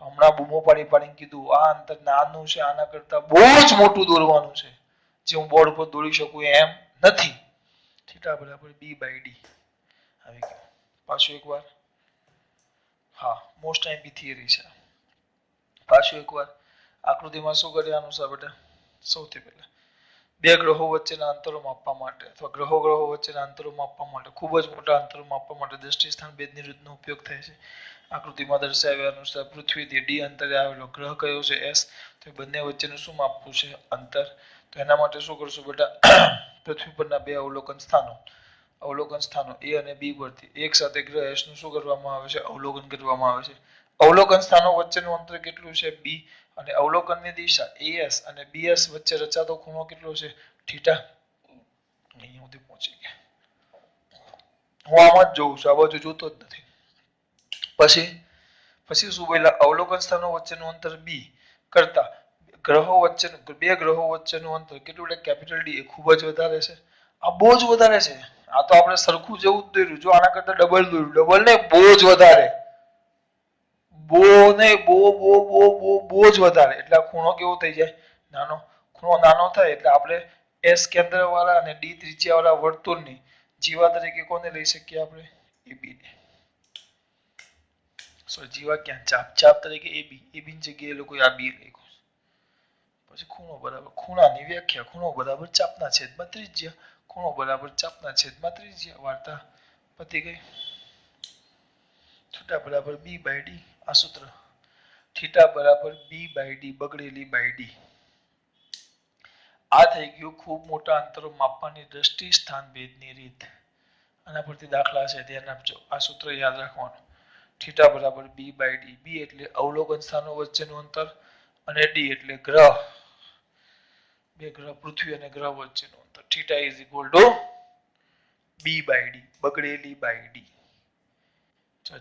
હમણાં બૂમો પાડીને કીધું આ અંતર નાનું છે. આના કરતા બહુ જ મોટું દોરવાનું છે. જે હું બોર્ડ પર દોરી શકું એમ નથી. થીટા બરાબર બી બાય ડી. આવી ગયું. પાછું એકવાર. હા મોસ્ટ આઈમ્પી થિયરી છે. પાછું એકવાર આકૃતિમાં શું કરવાનું છે બેટા? સૌથી પહેલા બે ગ્રહો વચ્ચેના અંતરો માપવા માટે અથવા ગ્રહો વચ્ચેના અંતરો માપવા માટે ખૂબ જ મોટા અંતરો માપવા માટે દ્રષ્ટિ સ્થાન ભેદની રીતનો ઉપયોગ થાય છે. આકૃતિમાં દર્શાવ્યા અનુસાર પૃથ્વીથી ડી અંતરે આવેલો ગ્રહ કયો છે? એસ. તો બંને વચ્ચેનું શું માપવું છે? અંતર. તો એના માટે શું કરશું બેટા? પૃથ્વી પરના બે અવલોકન સ્થાનો એ અને બી પરથી એક સાથે ગ્રહ એસ નું શું કરવામાં આવે છે? અવલોકન કરવામાં આવે છે. અવલોકન સ્થાનો વચ્ચેનું અંતર કેટલું છે? બી. અને અવલોકનની દિશા એએસ અને બીએસ વચ્ચે રચાતો ખૂણો કેટલો છે? થીટા. અહીંયા સુધી પહોંચી ગયા. હું આમાં જ જોઉં છું. આ બાજુ જોતો જ નથી. પછી પછી શું બોલ્યા અવલોકન સ્થાનો વચ્ચેનું અંતર બી કરતા ગ્રહો વચ્ચેનું બે ગ્રહો વચ્ચેનું અંતર કેટલું એટલે કેપિટલ ડી એ ખૂબ જ વધારે છે આ બહુ જ વધારે છે આ તો આપણે સરખું જેવું જ દોર્યું જો આના કરતા ડબલ દોર્યું ડબલ ને બહુ જ વધારે બહુ ને બહુ જ વધારે એટલે આ ખૂણો કેવો થઈ જાય નાનો ખૂણો નાનો થાય એટલે આપણે એસ કેન્દ્ર વાળા અને ડી ત્રિજ્યા વાળા વર્તુળની જીવા તરીકે કોને લઈ શકીએ આપણે એબી ને સો જીવા ક્યાં ચાપ તરીકે એબી ની જગ્યાએ લોકો આ બી લખ્યું પછી ખૂણો બરાબર ખૂણાની વ્યાખ્યા ખૂણો બરાબર ચાપના છેદમાં ત્રિજ્યા ખૂણો બરાબર ચાપના છેદમાં ત્રિજ્યા વાર્તા પતી ગઈ થીટા બરાબર બી બાય ડી આ સૂત્ર થીટા બરાબર બી બાય ડી બગડેલી બાય ડી આ થઈ ગયું ખૂબ મોટા અંતરો માપવાની દ્રષ્ટિ સ્થાન ભેદની રીત આના પરથી દાખલા છે ધ્યાન આપજો આ સૂત્ર યાદ રાખવાનું થીટા બરાબર બી બાય ડી બી એટલે અવલોકન સ્થાનો વચ્ચેનું અંતર અને ડી એટલે ગ્રહ બે ગ્રહ પૃથ્વી અને ગ્રહ વચ્ચેનું અંતર theta is equal to B by D બગડેલી બાય ડી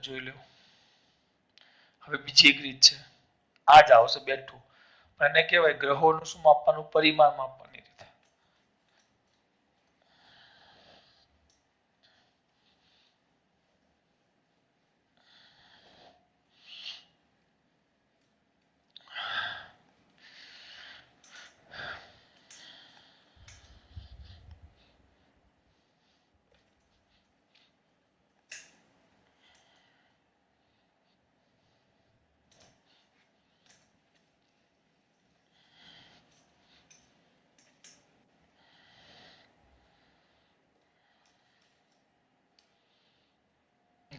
જોઈ લો હવે બીજી એક રીત છે આ જ આવશે બેઠું પણ એને કહેવાય ગ્રહોનું શું માપવાનું પરિમાણ માપવાની રીત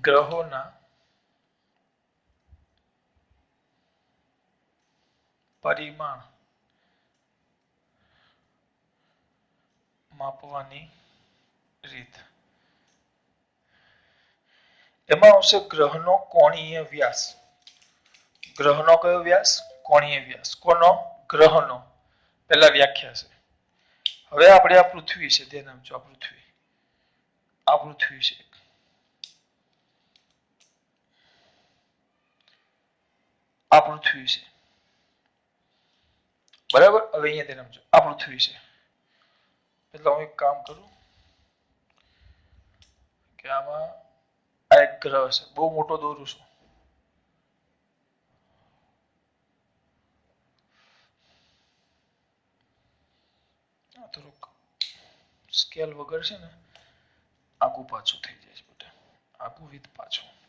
ગ્રહોના પરિમાણ માપવાની રીત એમાં આવશે ગ્રહનો કોણીય વ્યાસ ગ્રહનો કયો વ્યાસ કોણીય વ્યાસ કોનો ગ્રહનો પહેલા વ્યાખ્યા છે હવે આપણે આ પૃથ્વી છે ધ્યાન આપજો આ પૃથ્વી છે આ પૃથ્વી છે બરાબર હવે અહીંયા ધ્યાન આપજો આ પૃથ્વી છે એટલે હું એક કામ કરું કે આમાં આ એક ગ્રહ છે બહુ મોટો દોરું છું થોડુંક સ્કેલ વગર છે ને આગું પાછું થઈ જાય છે બેટા આગું વિથ પાછું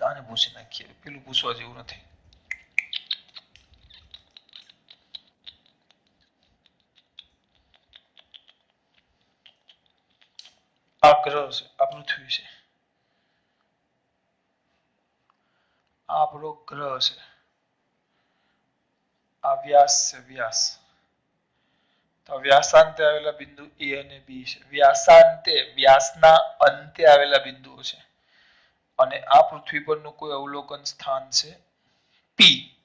આને પૂછી નાખીએ પેલું પૂછવા જેવું નથી આ ગ્રહ છે આ પૃથ્વી છે આ આપણો ગ્રહ છે આ વ્યાસ છે વ્યાસ તો વ્યાસાંતે આવેલા બિંદુ એ અને બી છે વ્યાસાંતે વ્યાસના અંતે આવેલા બિંદુઓ છે અને આ પૃથ્વી પરનું કોઈ અવલોકન સ્થાન છે પી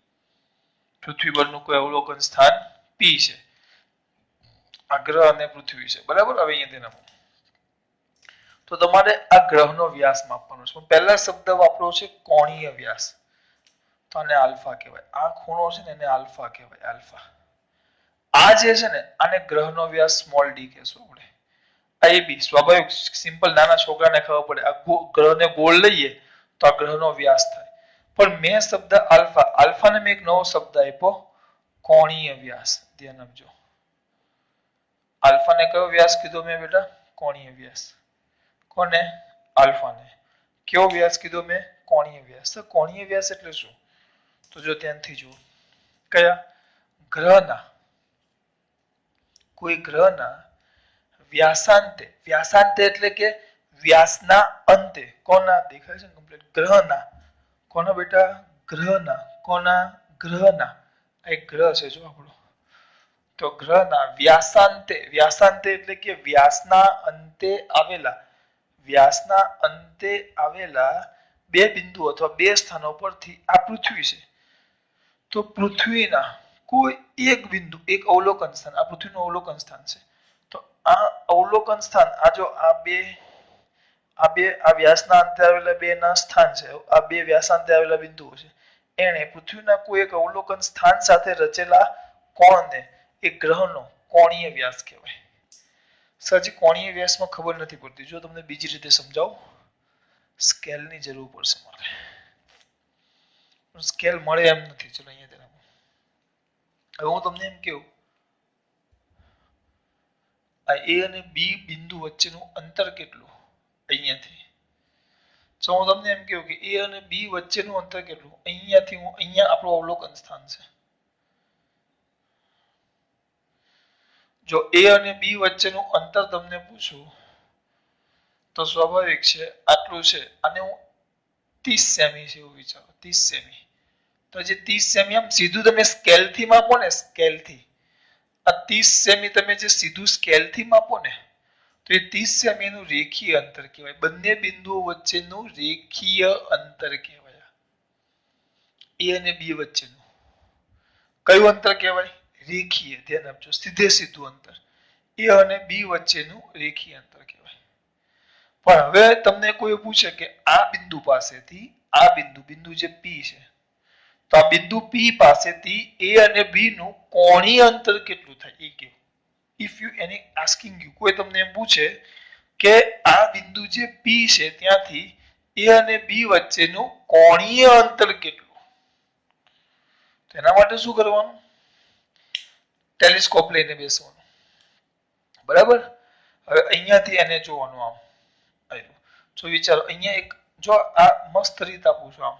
પૃથ્વી પરનું કોઈ અવલોકન સ્થાન પી છે આ ગ્રહ અને પૃથ્વી છે બરાબર હવે અહીંયા ધ્યાન આપો તો તમારે આ ગ્રહનો વ્યાસ માપવાનો છે પહેલા શબ્દ વાપરો છે કોણીય વ્યાસ તો આને આલ્ફા કહેવાય આ ખૂણો છે ને એને આલ્ફા કહેવાય આલ્ફા આ જે છે ને આને ગ્રહનો વ્યાસ સ્મોલ ડી કહેશું આપણે આ એ બી સ્વાભાવિક સિમ્પલ નાના છોકરાને ખબર પડે આ ગ્રહને ગોળ લઈએ તો આ ગ્રહનો વ્યાસ થાય પણ મેં શબ્દ આલ્ફા આલ્ફાને મેં એક નવો શબ્દ આપ્યો કોણીય વ્યાસ ધ્યાન આપજો આલ્ફાને કયો વ્યાસ કીધો મેં બેટા કોણીય વ્યાસ કોને આલ્ફાને કયો વ્યાસ કીધો મેં કોણીય વ્યાસ તો કોણીય વ્યાસ એટલે શું તો જો ધ્યાનથી જુઓ કયા ગ્રહના કોઈ ગ્રહના વ્યાસાંતે વ્યાસાંતે એટલે કે વ્યાસના અંતે કોના દેખાય છે કમ્પ્લીટ ગ્રહના કોના બેટા ગ્રહના કોના ગ્રહના એક ગ્રહ છે જો આપણો તો ગ્રહના વ્યાસાંતે વ્યાસાંતે એટલે કે વ્યાસના અંતે આવેલા બે બિંદુ અથવા બે સ્થાનો પરથી આ પૃથ્વી છે તો પૃથ્વીના કોઈ એક બિંદુ એક અવલોકન સ્થાન આ પૃથ્વીનું અવલોકન સ્થાન છે તો આ અવલોકન સ્થાન આ જો આ વ્યાસના અંતે આવેલા બે ના સ્થાન છે આ બે વ્યાસાંતે આવેલા બિંદુઓ છે એને પૃથ્વીના કોઈ એક અવલોકન સ્થાન સાથે રચેલા કોણને એ ગ્રહનો કોણીય વ્યાસ કહેવાય સજી કોણીય વ્યાસમાં ખબર નથી પડતી જો તમને બીજી રીતે સમજાવું સ્કેલની જરૂર પડશે મારે સ્કેલ મળે એમ નથી ચલો અહીંયા હવે હું તમને એમ કહું આ એ અને બી બિંદુ વચ્ચેનું અંતર કેટલું અહીંયાથી તો હું તમને એમ કહું કે એ અને બી વચ્ચેનું અંતર કેટલું અહીંયાથી હું અહીંયા આપણું અવલોકન સ્થાન છે જો એ અને બી વચ્ચેનું અંતર તમને પૂછું તો સ્વાભાવિક છે આટલું છે અને હું 30 સેમી છે એવું વિચારો 30 સેમી તો જે 30 સેમી આમ સીધું તમે સ્કેલથી માપો ને સ્કેલથી આ 30 સેમી તમે જે સીધું સ્કેલથી માપો ને તો એ 30 સેમીનું રેખીય અંતર કહેવાય બંને બિંદુઓ વચ્ચેનું રેખીય અંતર કહેવાય એ અને બી વચ્ચેનું કયું અંતર કહેવાય રેખીય ધ્યાન આપજો સીધે સીધું અંતર એ અને બી વચ્ચેનું રેખીય અંતર કહેવાય પણ હવે તમને કોઈ પૂછે કે આ બિંદુ પાસેથી આ બિંદુ જે પી છે તો આ બિંદુ પી પાસેથી એ અને બી નું કોણીય અંતર કેટલું થાય એ કહો if you any asking you કોઈ તમને એમ પૂછે કે આ બિંદુ જે પી છે ત્યાંથી એ અને બી વચ્ચેનું કોણીય અંતર કેટલું તેના માટે શું કરવાનું ટેલિસ્કોપ લઈને બેસવાનું બરાબર હવે અહીંયાથી એને જોવાનું આમ જો વિચારો અહીંયા એક જો આ મસ્ત રીત આપું છું આમ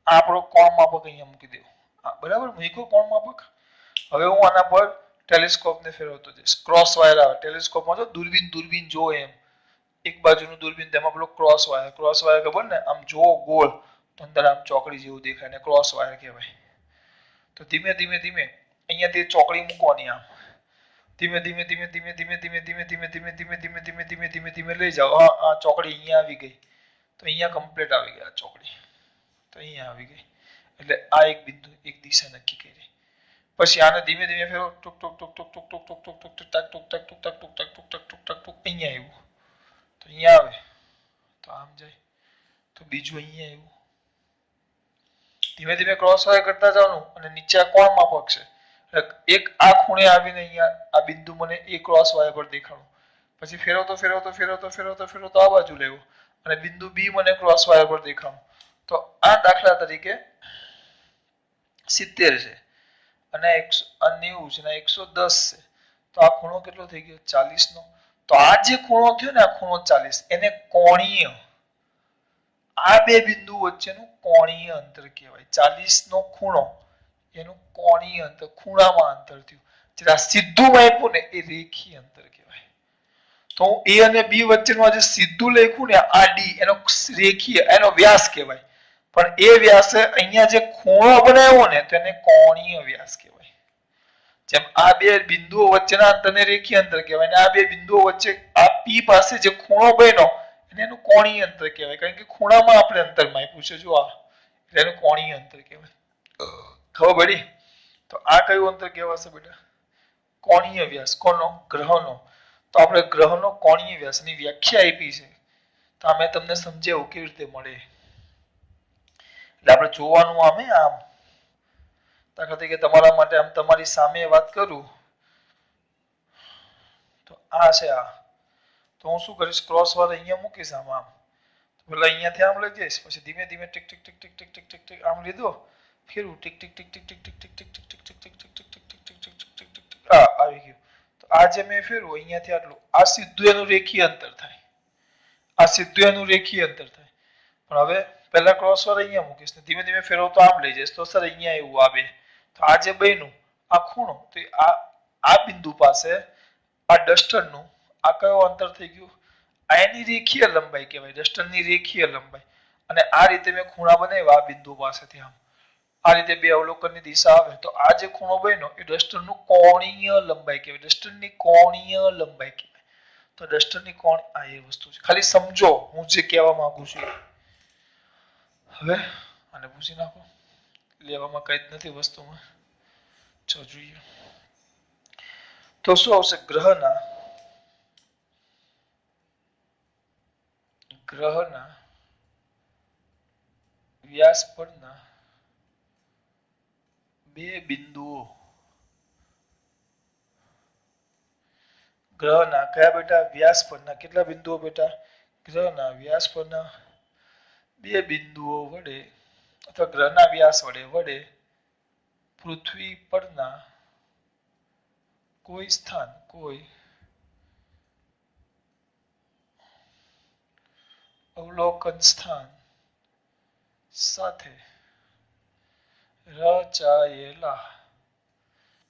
આપણો કોણ માપક અહીંયા મૂકી દેવું બરાબર મૂક્યો કોણ માપક હવે હું આના પર ટેલિસ્કોપને ફેરવતો જઈશ ક્રોસ વાયર આવે ટેલિસ્કોપમાં જો દૂરબીન જો એમ એક બાજુનું દૂરબીન તેમાં પેલો ક્રોસ વાયર ખબર ને આમ જો ગોળ તો અંદર આમ ચોકડી જેવું દેખાય ને ક્રોસ વાયર કહેવાય તો ધીમે અહીંયાથી ચોકડી મૂકવાની આમ ધીમે લઈ જાઓ આ ચોકડી અહીંયા આવી ગઈ તો અહીંયા કમ્પ્લીટ આવી ગઈ આ ચોકડી તો અહીંયા આવી ગઈ એટલે આ એક બિંદુ એક દિશા નક્કી કરી પછી આને ધીમે ફેરવો ટુક ટુક અહીંયા આવ્યું તો અહીંયા આવે તો આમ જાય તો બીજું અહીંયા આવ્યું ધીમે ક્રોસ વાયર કરતા જવાનું અને નીચે કોણ માપક છે એક આ ખૂણે આવીને અહીંયા આ બિંદુ મને એ ક્રોસ વાયર પર દેખાડું પછી ફેરવતો આ બાજુ લેવું અને બિંદુ બી મને ક્રોસ વાયર પર દેખાડું તો આ દાખલા તરીકે 70 છે અને 190 છે અને 110 છે તો આ ખૂણો કેટલો થઈ ગયો 40 નો તો આ જે ખૂણો થયો ને આ ખૂણો 40 એને કોણીય આ બે બિંદુ વચ્ચેનું કોણીય અંતર કહેવાય 40 નો ખૂણો એનું કોણીય અંતર ખૂણામાં અંતર થયું જ્યારે સીધું માપ્યું ને એ રેખીય અંતર કહેવાય તો એ અને બી વચ્ચેનું જે સીધું લખ્યું ને આ ડી એનો રેખીય એનો વ્યાસ કહેવાય પણ એ વ્યાસે અહીંયા જે ખૂણો બનાવ્યો ને તેને કોણીય વ્યાસ કહેવાય જેમ આ બે બિંદુઓ વચ્ચેના અંતરને રેખીય અંતર કહેવાય અને આ બે બિંદુઓ વચ્ચે આ પી પાસે જે ખૂણો બન્યો એને એનું કોણીય અંતર કહેવાય કારણ કે ખૂણામાં આપણે અંતર માપ્યું છે જો આ એટલે એનું કોણીય અંતર કહેવાય ખબર પડી તો આ કયું અંતર કહેવાશે બેટા કોણીય વ્યાસ કોનો ગ્રહનો તો આપણે ગ્રહનો કોણીય વ્યાસની વ્યાખ્યા આપી છે તો અમે તમને સમજાવું કેવી રીતે મળે એટલે આપણે જોવાનું આમે આમ દાખલા તરીકે તમારા માટે આમ તમારી સામે વાત કરું તો આ છે આ તો હું શું કરીશ ક્રોસ વાળા અહીંયા મૂકીશ આમ પેલા અહીંયાથી આમ લઈ જઈશ પછી ધીમે ટીક ટીક આમ લીધો ફેરવું ટીક ટીક આવી ગયું તો આ જે મેં ફેરવું અહીંયાથી આટલું આ સીધું એનું રેખીય અંતર થાય પણ હવે પહેલા ક્રોસ વાળા અહીંયા મૂકીશ ને ધીમે ફેરવતો આમ લઈ જઈશ તો સર અહીંયા એવું આવે તો આ જે બન્યું આ ખૂણો તો આ બિંદુ પાસે આ ડસ્ટરનું આ કયો અંતર થઈ ગયું આ એની રેખીય લંબાઈ કહેવાય ડસ્ટરની રેખીય લંબાઈ અને આ રીતે મેં ખૂણા બનાવ્યા આ બિંદુ પાસેથી આમ આ રીતે બે અવલોકનની દિશા આવે તો આ જે ખૂણો બન્યો એ ડસ્ટરનું કોણીય લંબાઈ કહેવાય ડસ્ટરની કોણીય લંબાઈ કહેવાય તો ડસ્ટરની કોણ આ એ વસ્તુ છે ખાલી સમજો હું જે કહેવા માંગુ છું હવે આને પૂછી નાખો, લેવામાં કઈ જ નથી વસ્તુમાં. જો જોઈએ તો શું આવશે? ગ્રહના વ્યાસ પરના બે બિંદુઓ. ગ્રહના કયા બેટા? વ્યાસ પરના કેટલા બિંદુઓ બેટા? ગ્રહના વ્યાસ પરના બે બિંદુઓ વડે અથવા ગ્રહના વ્યાસ વડે પૃથ્વી પરના કોઈ અવલોકન સ્થાન સાથે રચાયેલા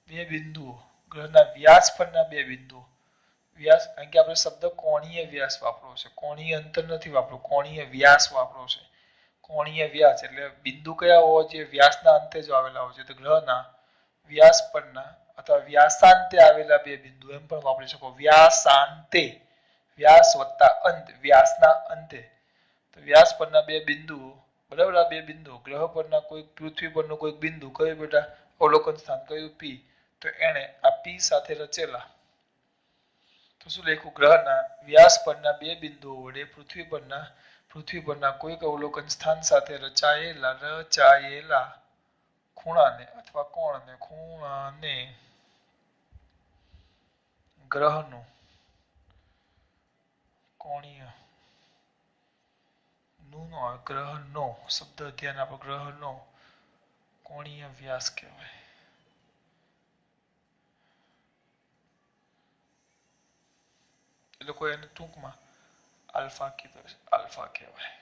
બે બિંદુઓ. ગ્રહના વ્યાસ પરના બે બિંદુઓ. વ્યાસ, કારણ કે આપણે શબ્દ કોણીય વ્યાસ વાપરવો છે, કોણીય અંતર નથી વાપરવું, કોણીય વ્યાસ વાપરવો છે. કોણીય વ્યાસ એટલે બિંદુ કયા હોવા જોઈએ? વ્યાસના અંતે જ આવેલા હોય છે. તો ગ્રહના વ્યાસ પરના અથવા વ્યાસાંતે આવેલા બે બિંદુ એમ પણ વાપરી શકો. વ્યાસાંતે, વ્યાસ વત્તા અંત, વ્યાસના અંતે. તો વ્યાસ પરના બે બિંદુઓ, બરાબર. આ બે બિંદુ ગ્રહ પરના કોઈ, પૃથ્વી પરનું કોઈ બિંદુ કયું બેટા? અવલોકન સ્થાન કયું? પી. તો એને આ પી સાથે રચેલા. તો શું લખ્યું? ગ્રહના વ્યાસ પરના બે બિંદુઓ વડે પૃથ્વી પરના કોઈક અવલોકન સ્થાન સાથે રચાયેલા ખૂણાને અથવા ખૂણાને ગ્રહનું કોણીય ગ્રહનો શબ્દ ધ્યાન આપો. ગ્રહનો કોણીય વ્યાસ કહેવાય. એ લોકો એને ટૂંકમાં આલ્ફા કીધો છે. આલ્ફા કહેવાય.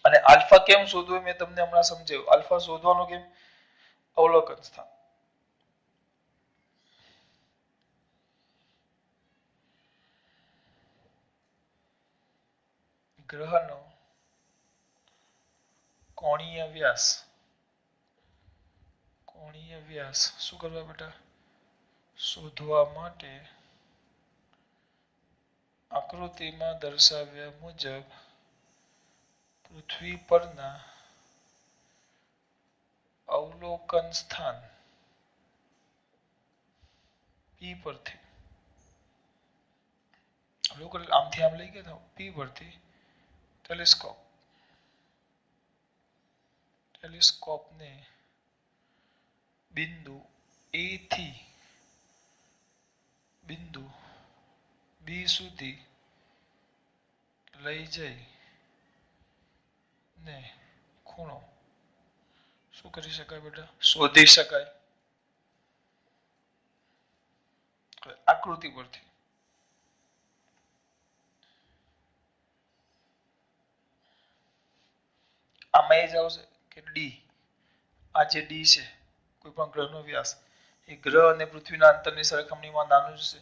અને આલ્ફા કેમ શોધવું મેં તમને હમણાં સમજાવ્યું. આલ્ફા શોધવાનું કેમ? અવલોકન સ્થાન. ગ્રહનો કોણીય વ્યાસ શું કરવા બેટા? શોધવા માટે આકૃતિમાં દર્શાવ્યા મુજબ પૃથ્વી પરના અવલોકન સ્થાન પી પરથી, અવલોકન આમથી આમ લઈ ગયા પી પરથી ટેલિસ્કોપને બિંદુ એ થી બિંદુ બી સુધી લઈ જઈ ને ખૂણો શું કરી શકાય બેટા? શોધી શકાય. આકૃતિ પરથી આમાં એ જ આવશે કે ડી, આ જે ડી છે કોઈ પણ ગ્રહનો વ્યાસ એ ગ્રહ અને પૃથ્વીના અંતરની સરખામણીમાં નાનું છે.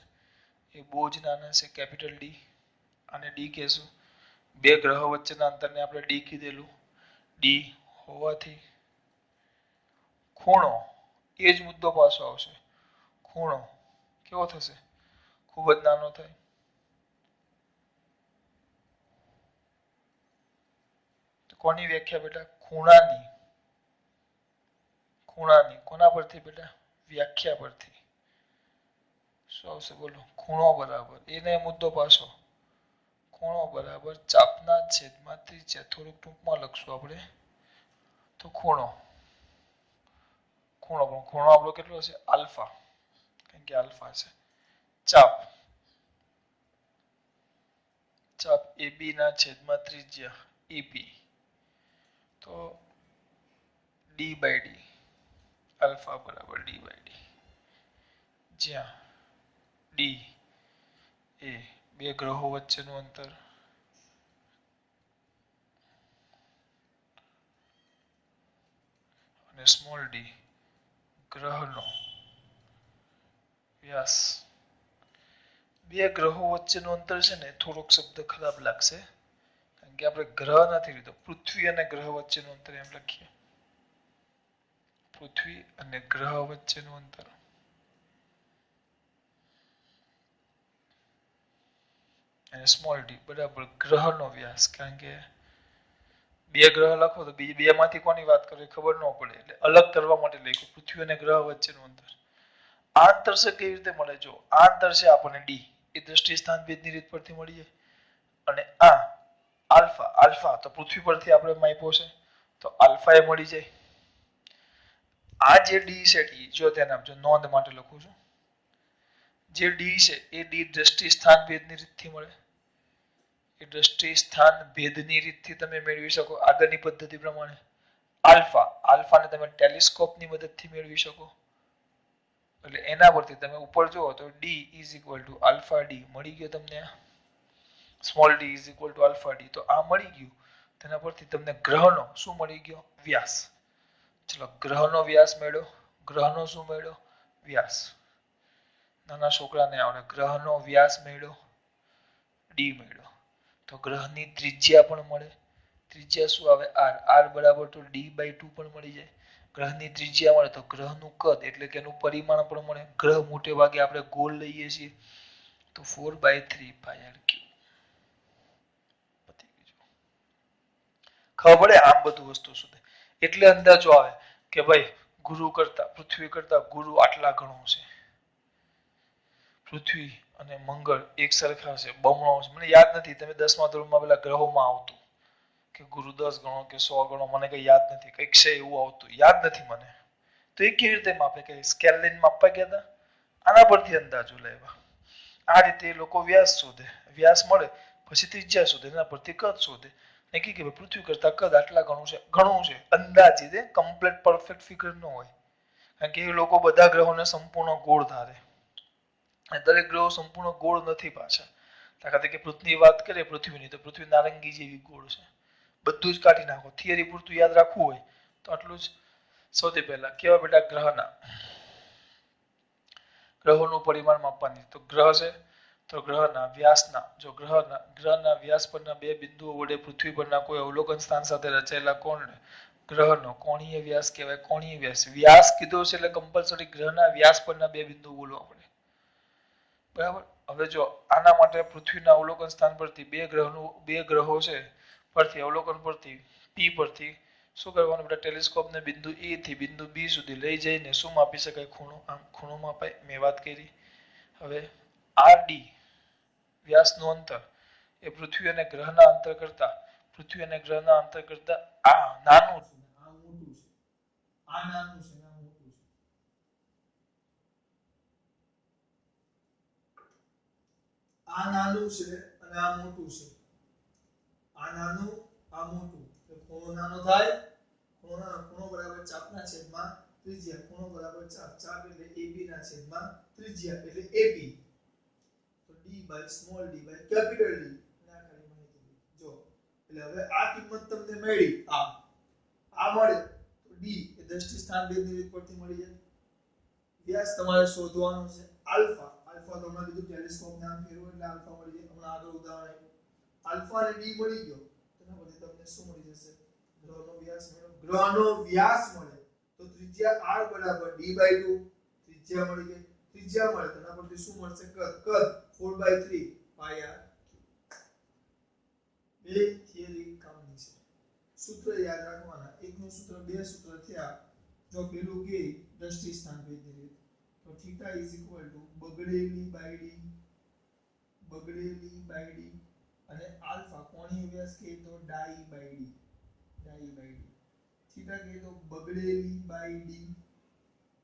એ બહુ જ નાના છે, કેપિટલ ડી. આને ડી કહેશું. બે ગ્રહો વચ્ચેના અંતરને આપણે ડી કીધેલું. ડી હોવાથી ખૂણો એ જ મુદ્દો પાછો આવશે. ખૂણો કેવો થશે? ખૂબ જ નાનો થાય. તો કોની વ્યાખ્યા બેટા? ખૂણાની. કોના પરથી બેટા? વ્યાખ્યા પરથી. શું આવશે બોલો? ખૂણો બરાબર એને મુદ્દો પાછો. ખૂણો બરાબર ચાપના છેદમાં ત્રિજ્યા. થોડુંક ટૂંકમાં લખશું આપણે તો ખૂણો આપણો કેટલો છે? આલ્ફા, કારણ કે આલ્ફા છે. ચાપ AB ના છેદમાં ત્રિજ્યા EP. તો D/D, આલ્ફા બરાબર D/D, જ્યાં D એ બે ગ્રહો વચ્ચેનું અંતર અને સ્મોલ d ગ્રહનો વ્યાસ. બે ગ્રહો વચ્ચેનું અંતર છે ને, થોડોક શબ્દ ખરાબ લાગશે કારણ કે આપણે ગ્રહ નથી લીધો. પૃથ્વી અને ગ્રહ વચ્ચેનું અંતર એમ લખીએ. પૃથ્વી અને ગ્રહ વચ્ચેનું અંતર. અને સ્મોલ d બરાબર ગ્રહનો વ્યાસ, કારણ કે બે ગ્રહ લખો તો બે માંથી કોની વાત કરે ખબર ન પડે, એટલે અલગ કરવા માટે લખ્યું પૃથ્વી અને ગ્રહ વચ્ચેનું અંતર. આ અંતર છે કેવી રીતે મળે? જો આ અંતર છે આપણને ડી એ દ્રષ્ટિ સ્થાન ભેદની રીત પરથી મળી જાય, અને આ આલ્ફા આલ્ફા તો પૃથ્વી પરથી આપણે માપ્યો છે તો આલ્ફા એ મળી જાય. આ જે ડી છે ડી જો ધ્યાન આપજો, નોંધ માટે લખું છું. જે ડી છે એ ડી દ્રષ્ટિ સ્થાન ભેદની રીતથી મળે. એ દ્રષ્ટિ સ્થાન ભેદની રીતથી તમે મેળવી શકો આગળની પદ્ધતિ પ્રમાણે. આલ્ફા આલ્ફાને તમે ટેલિસ્કોપની મદદથી મેળવી શકો. એટલે એના પરથી તમે ઉપર જુઓ તો D is equal to alpha D મળી ગયો તમને. Small D is equal to alpha D, તો આ મળી ગયું. તેના પરથી તમને ગ્રહનો શું મળી ગયો? વ્યાસ. ચલો ગ્રહનો વ્યાસ મેળ્યો. ગ્રહનો શું મેળ્યો? વ્યાસ. નાના છોકરાને આવડે ગ્રહનો વ્યાસ મેળ્યો, ડી મેળ્યો. તો ગ્રહની ત્રિજ્યા પણ મળે. ત્રિજ્યા શું આવે? આર. આર બરાબર તો ડી બાય 2 પણ મળી જાય. ગ્રહની ત્રિજ્યા મળે તો ગ્રહનું કદ એટલે કે એનું પરિમાણ પણ મળે. ગ્રહ મોટે ભાગે આપણે ગોળ લઈએ છીએ તો 4/3 પાય આર ક્યુબ. ખબર પડે આમ બધું વસ્તુ શું થાય. એટલે અંદાજો આવે કે ભાઈ ગુરુ કરતા પૃથ્વી કરતા ગુરુ આટલા ગણો છે. પૃથ્વી અને મંગળ એક સરખા છે, બમણો છે. મને યાદ નથી, તમે 10મા ધોરણમાં પેલા ગ્રહોમાં આવતું કે ગુરુ 10 ગણો કે 100 ગણો, મને કઈ યાદ નથી, કઈક છે એવું આવતું, યાદ નથી મને. તો એ કેવી રીતે માપે? કે સ્કેલ લઈને માપવા ગયા હતા? આના પરથી અંદાજો લેવા. આ રીતે એ લોકો વ્યાસ શોધે, વ્યાસ મળે પછી ત્રિજ્યા શોધે, એના પરથી કદ શોધે. નક્કી કે પૃથ્વી કરતા કદ આટલા ઘણું છે અંદાજિત, કમ્પ્લીટ પરફેક્ટ ફિગર ન હોય. કારણ કે એ લોકો બધા ગ્રહોને સંપૂર્ણ ગોળ ધારે. દરેક ગ્રહો સંપૂર્ણ ગોળ નથી પાછા. દાખલા તરીકે પૃથ્વીની વાત કરીએ પૃથ્વીની, તો પૃથ્વી નારંગી જેવી ગોળ છે. બધું જ કાઢી નાખો, થિયરી પૂરતું યાદ રાખવું હોય તો આટલું જ. સૌથી પહેલા કેવા બેટા ગ્રહના ગ્રહોનું પરિમાણ માપવાની. તો ગ્રહ છે તો ગ્રહના વ્યાસના, જો ગ્રહના વ્યાસ પરના બે બિંદુઓ વડે પૃથ્વી પરના કોઈ અવલોકન સ્થાન સાથે રચાયેલા કોણને ગ્રહનો કોણીય વ્યાસ કહેવાય. કોણીય વ્યાસ, વ્યાસ કીધો છે એટલે કમ્પલસરી ગ્રહના વ્યાસ પરના બે બિંદુ બોલવા પડે. બરાબર. હવે જો આના માટે પૃથ્વીના અવલોકન સ્થાન પરથી બે ગ્રહો છે પરથી અવલોકન પરથી પી પરથી શું કરવાનું બેટા? ટેલિસ્કોપને બિંદુ એ થી બિંદુ બી સુધી લઈ જઈને શું માપી શકાય? ખૂણો. આમ ખૂણો માપાય, મેં વાત કરી. હવે આર ડી વ્યાસનું અંતર એ પૃથ્વી અને ગ્રહના અંતર કરતા આ નાનું છે, આ મોટું છે. આ નાનું છે, આ મોટું છે. આ નાનું છે અને આ મોટું છે. આ નાનું, આ મોટું. તો ખૂણો નાનો થાય, ખૂણો બરાબર ચાપના છેદમાં ત્રિજ્યા. ખૂણો બરાબર ચાપ, ચાપ એટલે AB ના છેદમાં ત્રિજ્યા એટલે AB. તો D by small d by capital D. અને આ ખાલી માહિતી જો. એટલે હવે આ કિંમત તમને મળી, આ મળે તો D એ દ્રષ્ટિ સ્થાન ભેદની રીત પરથી મળી જાય. વ્યાસ તમારે શોધવાનો છે આલ્ફા. આલ્ફા તો હમણાં કીધું ટેલિસ્કોપ નામ ફેરવો એટલે આલ્ફા મળી જાય. હમણાં આગળ ઉદાહરણ આપ્યું. આલ્ફા અને ડી મળી ગયો, તેના પછી તમને શું મળી જશે? ગ્રહનો વ્યાસ મળ્યો. ગ્રહનો વ્યાસ મળે તો ત્રિજ્યા r બરાબર d/2 ત્રિજ્યા મળી ગઈ. ત્રિજ્યા મળે તેના પરથી શું મળશે? કદ 4/3 પાય r. બે થિયરી કામની છે. સૂત્ર યાદ રાખવાના. એકનું સૂત્ર, બે સૂત્ર થયા. જો પેલું કે દ્રષ્ટિ સ્થાન ભેદની રીત, તો થીટા બગડેલી બાય ડી અને આલ્ફા કોણીય વ્યાસ કે તો ડાઈ બાય ડી. થીટા કે તો બગડેલી by D,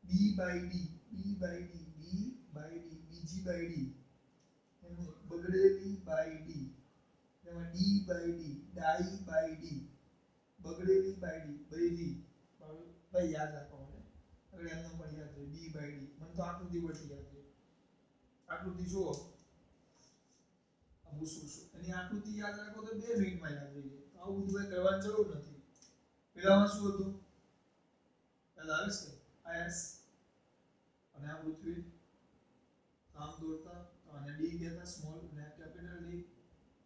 B by D બીજી બાય ડી એમને બગડેલી બાય ડી, એમાં ડી બાય ડી, ડાઈ બાય ડી, બગડેલી બાય ડી બધી ભાઈ યાદ રાખવા માટે અગર એમનો પણ યાદ રહે ડી બાય ડી. મને તો આકૃતિ પરથી યાદ રહે. આકૃતિ જુઓ, એની આકૃતિ યાદ રાખો તો 2 મિનિટમાં યાદ રહી જાય. આવું બધું કઈ કરવાની જરૂર નથી. પેલામાં શું હતું? પેલા આવે છે આયસ અને આ પૃથ્વી, આમ દોરતા તો આને ડી કહેતા સ્મોલ અને કેપિટલ ડી.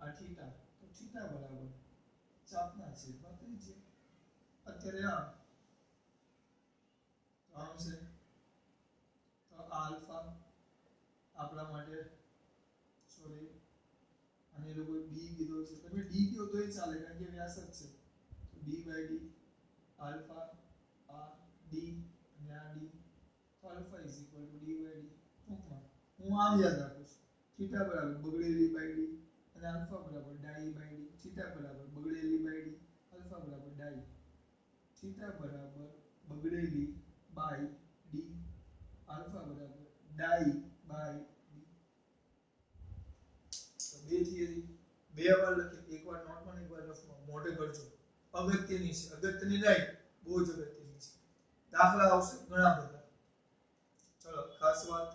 આ થીટા, તો થીટા બરાબર ચાપના છેદમાં ત્રિજ્યા. અત્યારે આમ છે તો આલ્ફા આપણા માટે, સોરી અને એ લોકો ડી કીધો છે. તમે ડી કહો તોય ચાલે કારણ કે વ્યાસ જ છે. તો
ડી બાય ડી આલ્ફા આ ડી અને આ ડી તો alpha is equal to D by D ટૂંકમાં હું આમ યાદ રાખું છું થીટા બરાબર બગડેલી બાય ડી અને આલ્ફા બરાબર ડાઈ બાય ડી થીટા બરાબર બગડેલી બાય ડી આલ્ફા બરાબર ડાઈ થીટા બરાબર બગડેલી બાય ડી આલ્ફા બરાબર ડાઈ બાય ડી તો બે થિયરી બે વાર લખી એકવાર નોટમાં એકવાર રફમાં મોઢે કરજો અગત્યની છે અગત્યની નહીં બહુ જ અગત્યની છે દાખલા આવશે ઘણા બધા ચલો ખાસ વાત